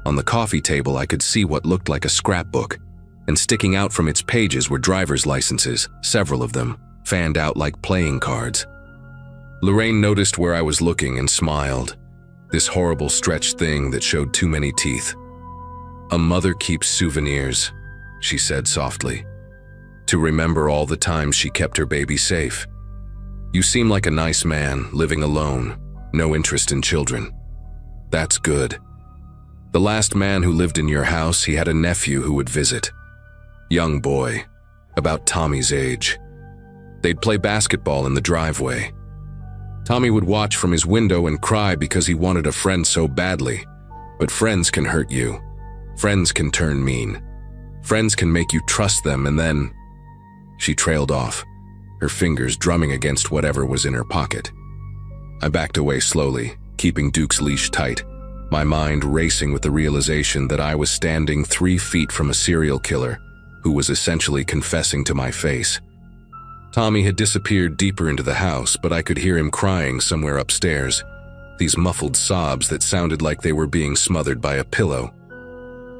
On the coffee table I could see what looked like a scrapbook, and sticking out from its pages were driver's licenses, several of them, fanned out like playing cards. Lorraine noticed where I was looking and smiled, this horrible stretched thing that showed too many teeth. "A mother keeps souvenirs," she said softly, "to remember all the times she kept her baby safe. You seem like a nice man, living alone, no interest in children. That's good. The last man who lived in your house, he had a nephew who would visit, Young boy, about Tommy's age. They'd play basketball in the driveway. Tommy would watch from his window and cry because he wanted a friend so badly. But friends can hurt you. Friends can turn mean. Friends can make you trust them, and then… She trailed off, her fingers drumming against whatever was in her pocket. I backed away slowly, keeping Duke's leash tight, my mind racing with the realization that I was standing 3 feet from a serial killer who was essentially confessing to my face. Tommy had disappeared deeper into the house, but I could hear him crying somewhere upstairs, these muffled sobs that sounded like they were being smothered by a pillow.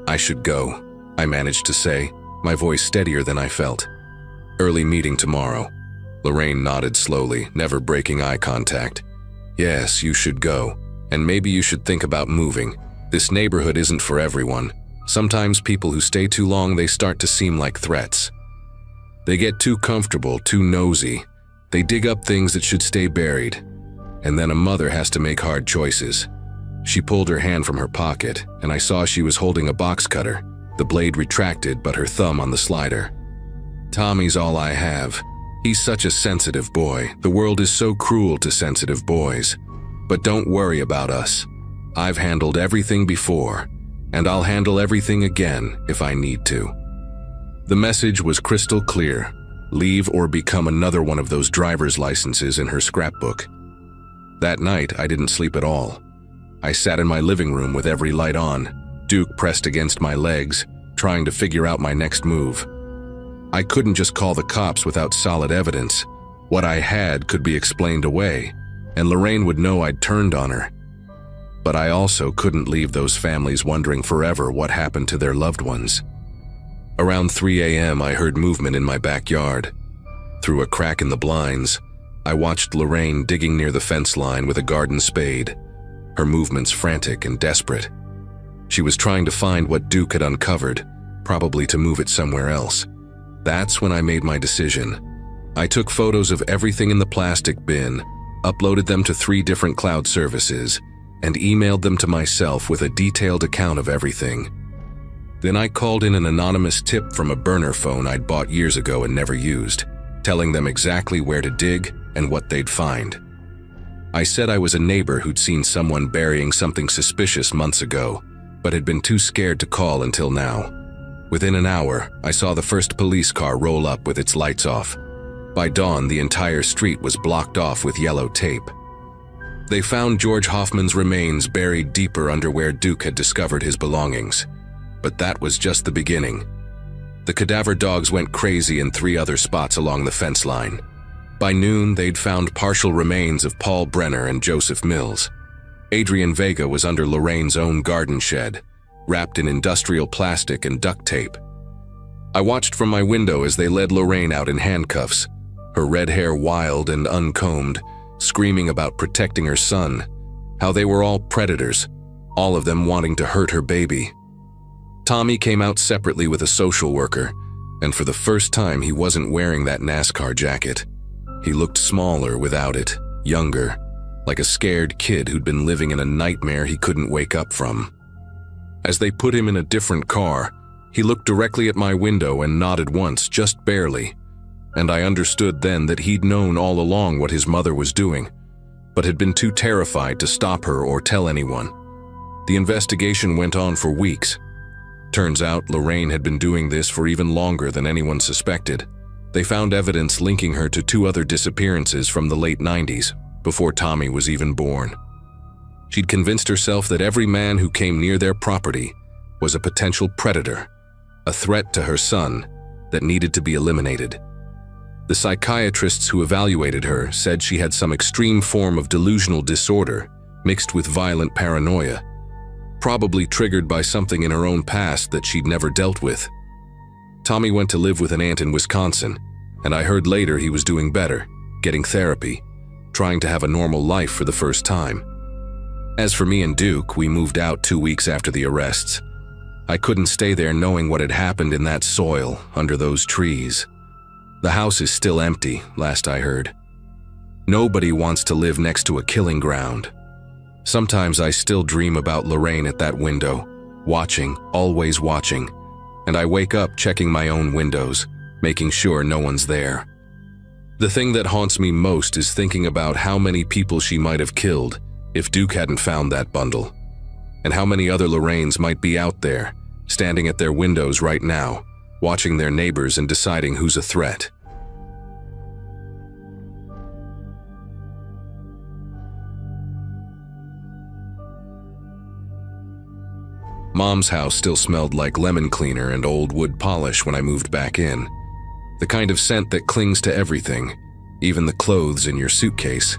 I should go, I managed to say, my voice steadier than I felt. Early meeting tomorrow. Lorraine nodded slowly, never breaking eye contact. Yes, you should go. And maybe you should think about moving. This neighborhood isn't for everyone. Sometimes people who stay too long, they start to seem like threats. They get too comfortable, too nosy. They dig up things that should stay buried. And then a mother has to make hard choices. She pulled her hand from her pocket, and I saw she was holding a box cutter, the blade retracted but her thumb on the slider. Tommy's all I have. He's such a sensitive boy. The world is so cruel to sensitive boys. But don't worry about us. I've handled everything before, and I'll handle everything again if I need to. The message was crystal clear. Leave or become another one of those driver's licenses in her scrapbook. That night, I didn't sleep at all. I sat in my living room with every light on, Duke pressed against my legs, trying to figure out my next move. I couldn't just call the cops without solid evidence. What I had could be explained away, and Lorraine would know I'd turned on her. But I also couldn't leave those families wondering forever what happened to their loved ones. Around 3 a.m., I heard movement in my backyard. Through a crack in the blinds, I watched Lorraine digging near the fence line with a garden spade, her movements frantic and desperate. She was trying to find what Duke had uncovered, probably to move it somewhere else. That's when I made my decision. I took photos of everything in the plastic bin, uploaded them to 3 different cloud services, and emailed them to myself with a detailed account of everything. Then I called in an anonymous tip from a burner phone I'd bought years ago and never used, telling them exactly where to dig and what they'd find. I said I was a neighbor who'd seen someone burying something suspicious months ago, but had been too scared to call until now. Within an hour, I saw the first police car roll up with its lights off. By dawn, the entire street was blocked off with yellow tape. They found George Hoffman's remains buried deeper under where Duke had discovered his belongings. But that was just the beginning. The cadaver dogs went crazy in 3 other spots along the fence line. By noon, they'd found partial remains of Paul Brenner and Joseph Mills. Adrian Vega was under Lorraine's own garden shed, wrapped in industrial plastic and duct tape. I watched from my window as they led Lorraine out in handcuffs, her red hair wild and uncombed, screaming about protecting her son, how they were all predators, all of them wanting to hurt her baby. Tommy came out separately with a social worker, and for the first time he wasn't wearing that NASCAR jacket. He looked smaller without it, younger, like a scared kid who'd been living in a nightmare he couldn't wake up from. As they put him in a different car, he looked directly at my window and nodded once, just barely, and I understood then that he'd known all along what his mother was doing, but had been too terrified to stop her or tell anyone. The investigation went on for weeks. Turns out Lorraine had been doing this for even longer than anyone suspected. They found evidence linking her to 2 other disappearances from the late 90s, before Tommy was even born. She'd convinced herself that every man who came near their property was a potential predator, a threat to her son that needed to be eliminated. The psychiatrists who evaluated her said she had some extreme form of delusional disorder mixed with violent paranoia, probably triggered by something in her own past that she'd never dealt with. Tommy went to live with an aunt in Wisconsin, and I heard later he was doing better, getting therapy, trying to have a normal life for the first time. As for me and Duke, we moved out 2 weeks after the arrests. I couldn't stay there knowing what had happened in that soil, under those trees. The house is still empty, last I heard. Nobody wants to live next to a killing ground. Sometimes I still dream about Lorraine at that window, watching, always watching, and I wake up checking my own windows, making sure no one's there. The thing that haunts me most is thinking about how many people she might have killed if Duke hadn't found that bundle, and how many other Lorraines might be out there, standing at their windows right now, watching their neighbors and deciding who's a threat. Mom's house still smelled like lemon cleaner and old wood polish when I moved back in. The kind of scent that clings to everything, even the clothes in your suitcase.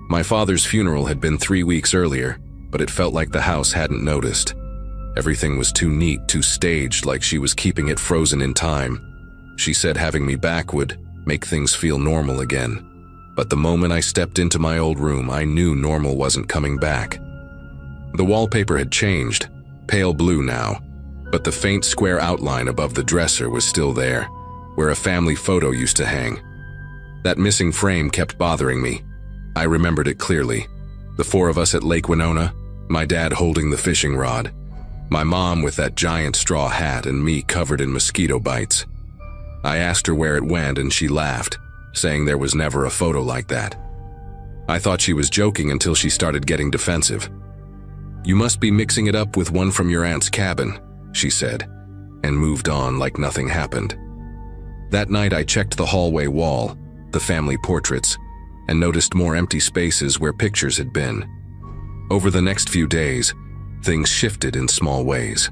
My father's funeral had been 3 weeks earlier, but it felt like the house hadn't noticed. Everything was too neat, too staged, like she was keeping it frozen in time. She said having me back would make things feel normal again. But the moment I stepped into my old room, I knew normal wasn't coming back. The wallpaper had changed, pale blue now, but the faint square outline above the dresser was still there, where a family photo used to hang. That missing frame kept bothering me. I remembered it clearly. The 4 of us at Lake Winona, my dad holding the fishing rod, my mom with that giant straw hat, and me covered in mosquito bites. I asked her where it went and she laughed, saying there was never a photo like that. I thought she was joking until she started getting defensive. "You must be mixing it up with one from your aunt's cabin," she said, and moved on like nothing happened. That night I checked the hallway wall, the family portraits, and noticed more empty spaces where pictures had been. Over the next few days, things shifted in small ways.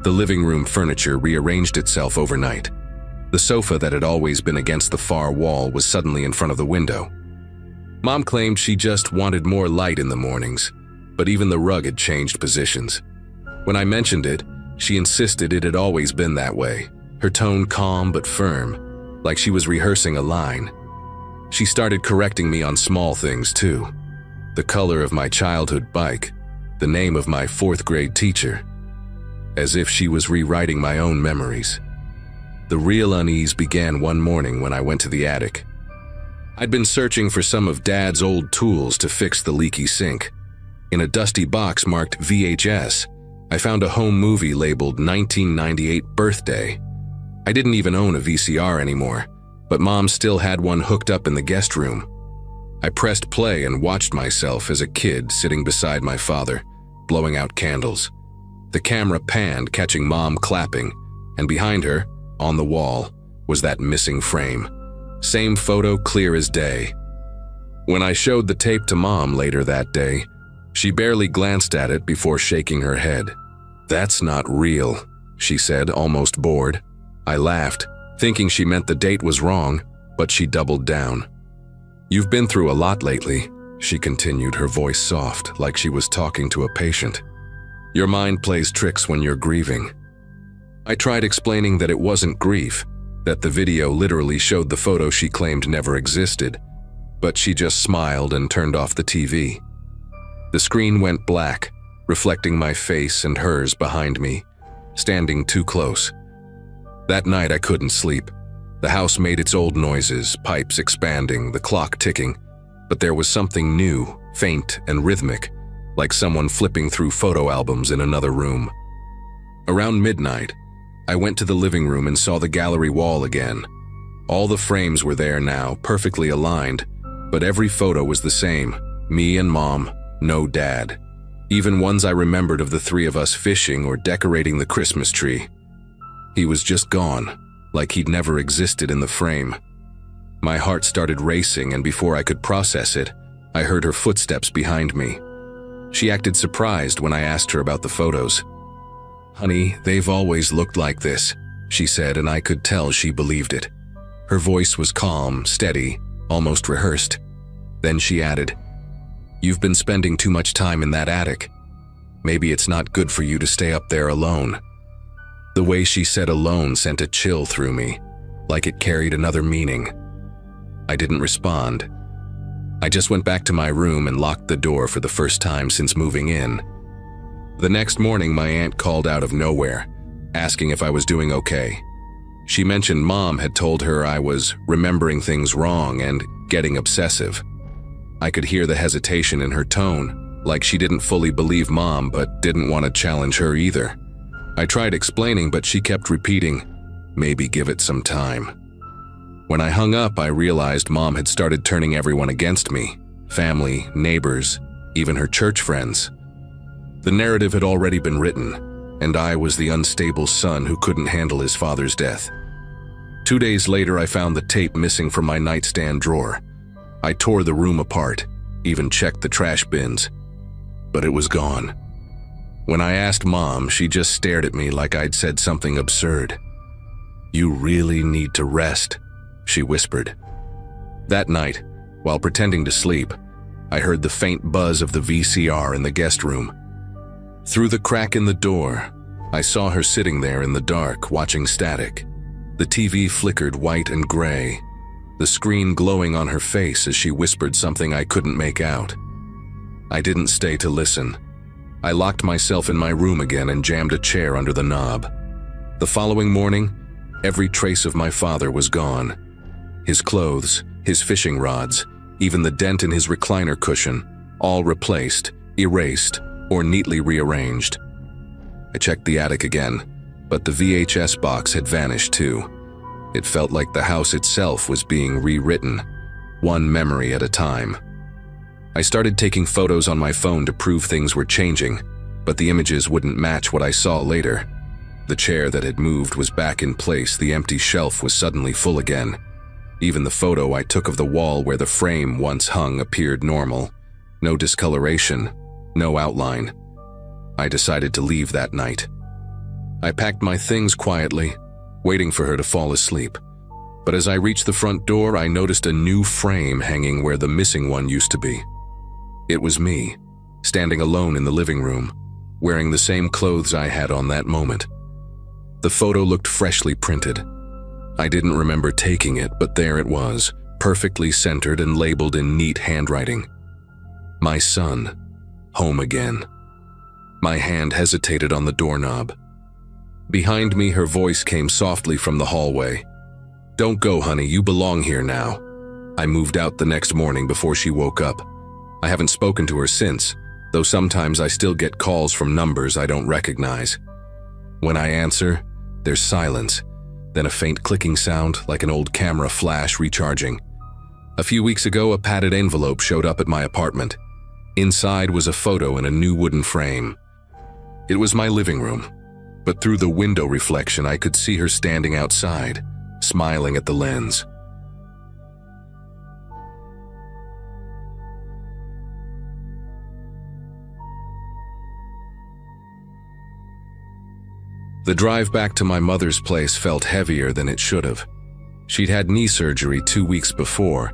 The living room furniture rearranged itself overnight. The sofa that had always been against the far wall was suddenly in front of the window. Mom claimed she just wanted more light in the mornings, but even the rug had changed positions. When I mentioned it, she insisted it had always been that way, her tone calm but firm, like she was rehearsing a line. She started correcting me on small things too. The color of my childhood bike, the name of my 4th grade teacher, as if she was rewriting my own memories. The real unease began one morning when I went to the attic. I'd been searching for some of Dad's old tools to fix the leaky sink. In a dusty box marked VHS, I found a home movie labeled 1998 Birthday. I didn't even own a VCR anymore, but Mom still had one hooked up in the guest room. I pressed play and watched myself as a kid sitting beside my father, blowing out candles. The camera panned, catching Mom clapping, and behind her, on the wall, was that missing frame. Same photo, clear as day. When I showed the tape to Mom later that day, she barely glanced at it before shaking her head. "That's not real," she said, almost bored. I laughed, thinking she meant the date was wrong, but she doubled down. "You've been through a lot lately," she continued, her voice soft, like she was talking to a patient. "Your mind plays tricks when you're grieving." I tried explaining that it wasn't grief, that the video literally showed the photo she claimed never existed, but she just smiled and turned off the TV. The screen went black, reflecting my face and hers behind me, standing too close. That night I couldn't sleep. The house made its old noises, pipes expanding, the clock ticking, but there was something new, faint and rhythmic, like someone flipping through photo albums in another room. Around midnight, I went to the living room and saw the gallery wall again. All the frames were there now, perfectly aligned, but every photo was the same, me and Mom, no Dad. Even ones I remembered of the 3 of us fishing or decorating the Christmas tree. He was just gone, like he'd never existed in the frame. My heart started racing, and before I could process it, I heard her footsteps behind me. She acted surprised when I asked her about the photos. "Honey, they've always looked like this," she said, and I could tell she believed it. Her voice was calm, steady, almost rehearsed. Then she added, "You've been spending too much time in that attic. Maybe it's not good for you to stay up there alone." The way she said alone sent a chill through me, like it carried another meaning. I didn't respond. I just went back to my room and locked the door for the first time since moving in. The next morning, my aunt called out of nowhere, asking if I was doing okay. She mentioned Mom had told her I was remembering things wrong and getting obsessive. I could hear the hesitation in her tone, like she didn't fully believe Mom but didn't want to challenge her either. I tried explaining, but she kept repeating, "Maybe give it some time." When I hung up, I realized Mom had started turning everyone against me, family, neighbors, even her church friends. The narrative had already been written, and I was the unstable son who couldn't handle his father's death. 2 days later, I found the tape missing from my nightstand drawer. I tore the room apart, even checked the trash bins, but it was gone. When I asked Mom, she just stared at me like I'd said something absurd. "You really need to rest," she whispered. That night, while pretending to sleep, I heard the faint buzz of the VCR in the guest room. Through the crack in the door, I saw her sitting there in the dark, watching static. The TV flickered white and gray, the screen glowing on her face as she whispered something I couldn't make out. I didn't stay to listen. I locked myself in my room again and jammed a chair under the knob. The following morning, every trace of my father was gone. His clothes, his fishing rods, even the dent in his recliner cushion, all replaced, erased, or neatly rearranged. I checked the attic again, but the VHS box had vanished too. It felt like the house itself was being rewritten, one memory at a time. I started taking photos on my phone to prove things were changing, but the images wouldn't match what I saw later. The chair that had moved was back in place, the empty shelf was suddenly full again. Even the photo I took of the wall where the frame once hung appeared normal. No discoloration, no outline. I decided to leave that night. I packed my things quietly, waiting for her to fall asleep. But as I reached the front door, I noticed a new frame hanging where the missing one used to be. It was me, standing alone in the living room, wearing the same clothes I had on that moment. The photo looked freshly printed. I didn't remember taking it, but there it was, perfectly centered and labeled in neat handwriting. My son, home again. My hand hesitated on the doorknob. Behind me, her voice came softly from the hallway. "Don't go, honey, you belong here now." I moved out the next morning before she woke up. I haven't spoken to her since, though sometimes I still get calls from numbers I don't recognize. When I answer, there's silence, then a faint clicking sound like an old camera flash recharging. A few weeks ago, a padded envelope showed up at my apartment. Inside was a photo in a new wooden frame. It was my living room, but through the window reflection I could see her standing outside, smiling at the lens. The drive back to my mother's place felt heavier than it should have. She'd had knee surgery 2 weeks before,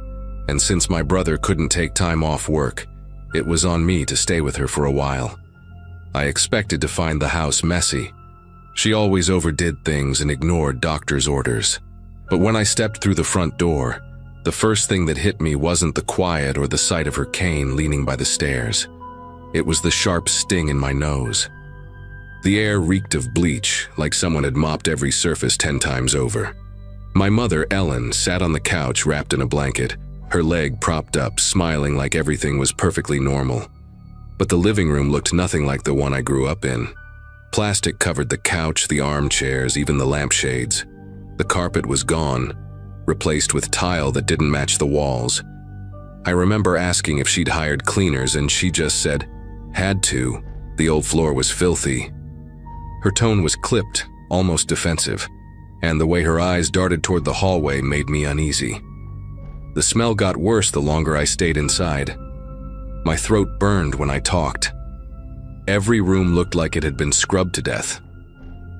and since my brother couldn't take time off work, it was on me to stay with her for a while. I expected to find the house messy. She always overdid things and ignored doctor's orders. But when I stepped through the front door, the first thing that hit me wasn't the quiet or the sight of her cane leaning by the stairs. It was the sharp sting in my nose. The air reeked of bleach, like someone had mopped every surface 10 times over. My mother, Ellen, sat on the couch wrapped in a blanket, her leg propped up, smiling like everything was perfectly normal. But the living room looked nothing like the one I grew up in. Plastic covered the couch, the armchairs, even the lampshades. The carpet was gone, replaced with tile that didn't match the walls. I remember asking if she'd hired cleaners, and she just said, "Had to. The old floor was filthy." Her tone was clipped, almost defensive, and the way her eyes darted toward the hallway made me uneasy. The smell got worse the longer I stayed inside. My throat burned when I talked. Every room looked like it had been scrubbed to death.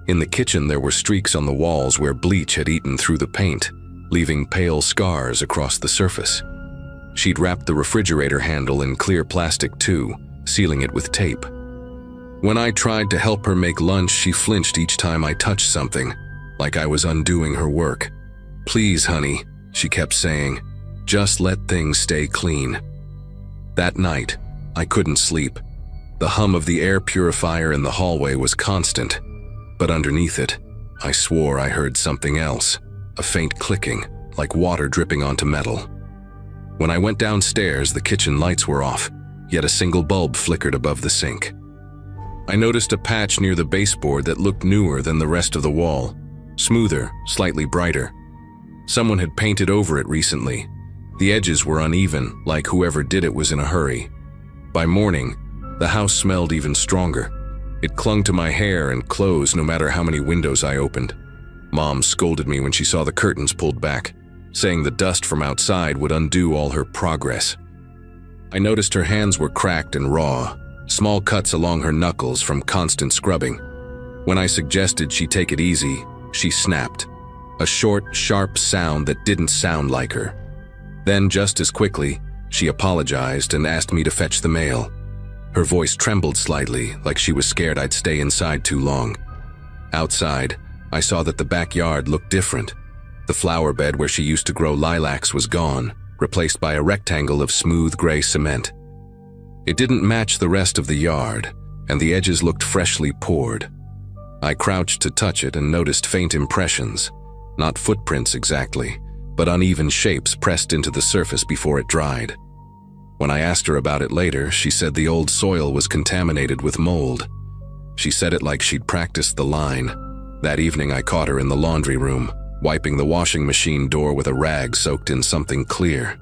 In the kitchen, there were streaks on the walls where bleach had eaten through the paint, leaving pale scars across the surface. She'd wrapped the refrigerator handle in clear plastic too, sealing it with tape. When I tried to help her make lunch, she flinched each time I touched something, like I was undoing her work. "Please, honey," she kept saying, "just let things stay clean." That night, I couldn't sleep. The hum of the air purifier in the hallway was constant, but underneath it, I swore I heard something else, a faint clicking, like water dripping onto metal. When I went downstairs, the kitchen lights were off, yet a single bulb flickered above the sink. I noticed a patch near the baseboard that looked newer than the rest of the wall, smoother, slightly brighter. Someone had painted over it recently. The edges were uneven, like whoever did it was in a hurry. By morning, the house smelled even stronger. It clung to my hair and clothes no matter how many windows I opened. Mom scolded me when she saw the curtains pulled back, saying the dust from outside would undo all her progress. I noticed her hands were cracked and raw, small cuts along her knuckles from constant scrubbing. When I suggested she take it easy, she snapped. A short, sharp sound that didn't sound like her. Then, just as quickly, she apologized and asked me to fetch the mail. Her voice trembled slightly, like she was scared I'd stay inside too long. Outside, I saw that the backyard looked different. The flower bed where she used to grow lilacs was gone, replaced by a rectangle of smooth gray cement. It didn't match the rest of the yard, and the edges looked freshly poured. I crouched to touch it and noticed faint impressions, not footprints exactly, but uneven shapes pressed into the surface before it dried. When I asked her about it later, she said the old soil was contaminated with mold. She said it like she'd practiced the line. That evening I caught her in the laundry room, wiping the washing machine door with a rag soaked in something clear.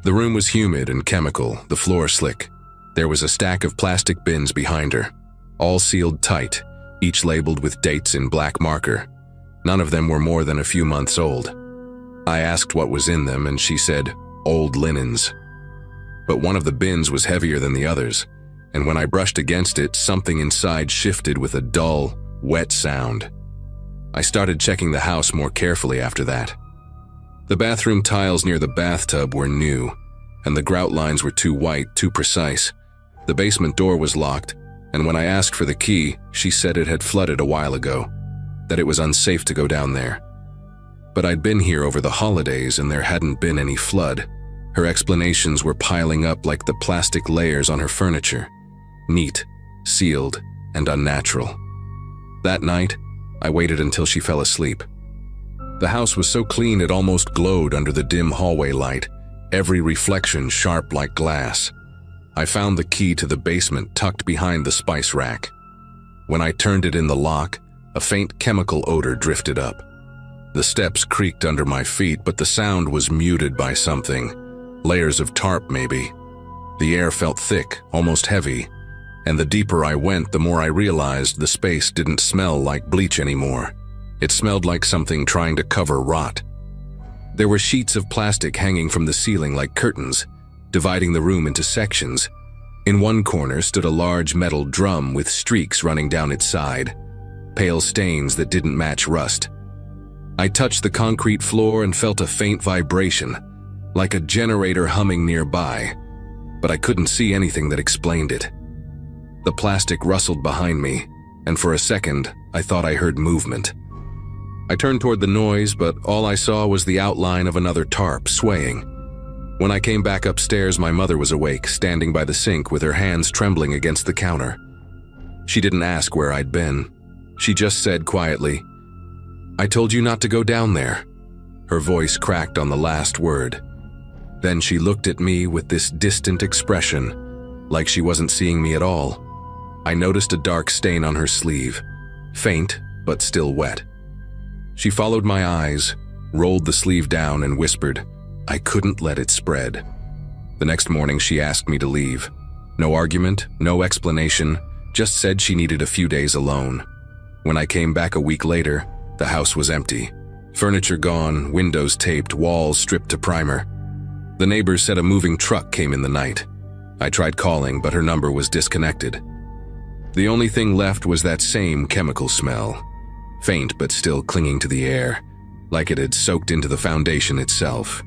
The room was humid and chemical, the floor slick. There was a stack of plastic bins behind her, all sealed tight, each labeled with dates in black marker. None of them were more than a few months old. I asked what was in them, and she said, old linens. But one of the bins was heavier than the others, and when I brushed against it, something inside shifted with a dull, wet sound. I started checking the house more carefully after that. The bathroom tiles near the bathtub were new, and the grout lines were too white, too precise. The basement door was locked, and when I asked for the key, she said it had flooded a while ago, that it was unsafe to go down there. But I'd been here over the holidays and there hadn't been any flood. Her explanations were piling up like the plastic layers on her furniture. Neat, sealed, and unnatural. That night, I waited until she fell asleep. The house was so clean it almost glowed under the dim hallway light, every reflection sharp like glass. I found the key to the basement tucked behind the spice rack. When I turned it in the lock, a faint chemical odor drifted up. The steps creaked under my feet, but the sound was muted by something. Layers of tarp, maybe. The air felt thick, almost heavy, and the deeper I went, the more I realized the space didn't smell like bleach anymore. It smelled like something trying to cover rot. There were sheets of plastic hanging from the ceiling like curtains, dividing the room into sections. In one corner stood a large metal drum with streaks running down its side, pale stains that didn't match rust. I touched the concrete floor and felt a faint vibration, like a generator humming nearby, but I couldn't see anything that explained it. The plastic rustled behind me, and for a second, I thought I heard movement. I turned toward the noise, but all I saw was the outline of another tarp swaying. When I came back upstairs, my mother was awake, standing by the sink with her hands trembling against the counter. She didn't ask where I'd been. She just said quietly, "I told you not to go down there." Her voice cracked on the last word. Then she looked at me with this distant expression, like she wasn't seeing me at all. I noticed a dark stain on her sleeve, faint but still wet. She followed my eyes, rolled the sleeve down and whispered, "I couldn't let it spread." The next morning she asked me to leave. No argument, no explanation, just said she needed a few days alone. When I came back a week later, the house was empty. Furniture gone, windows taped, walls stripped to primer. The neighbors said a moving truck came in the night. I tried calling, but her number was disconnected. The only thing left was that same chemical smell, faint but still clinging to the air, like it had soaked into the foundation itself.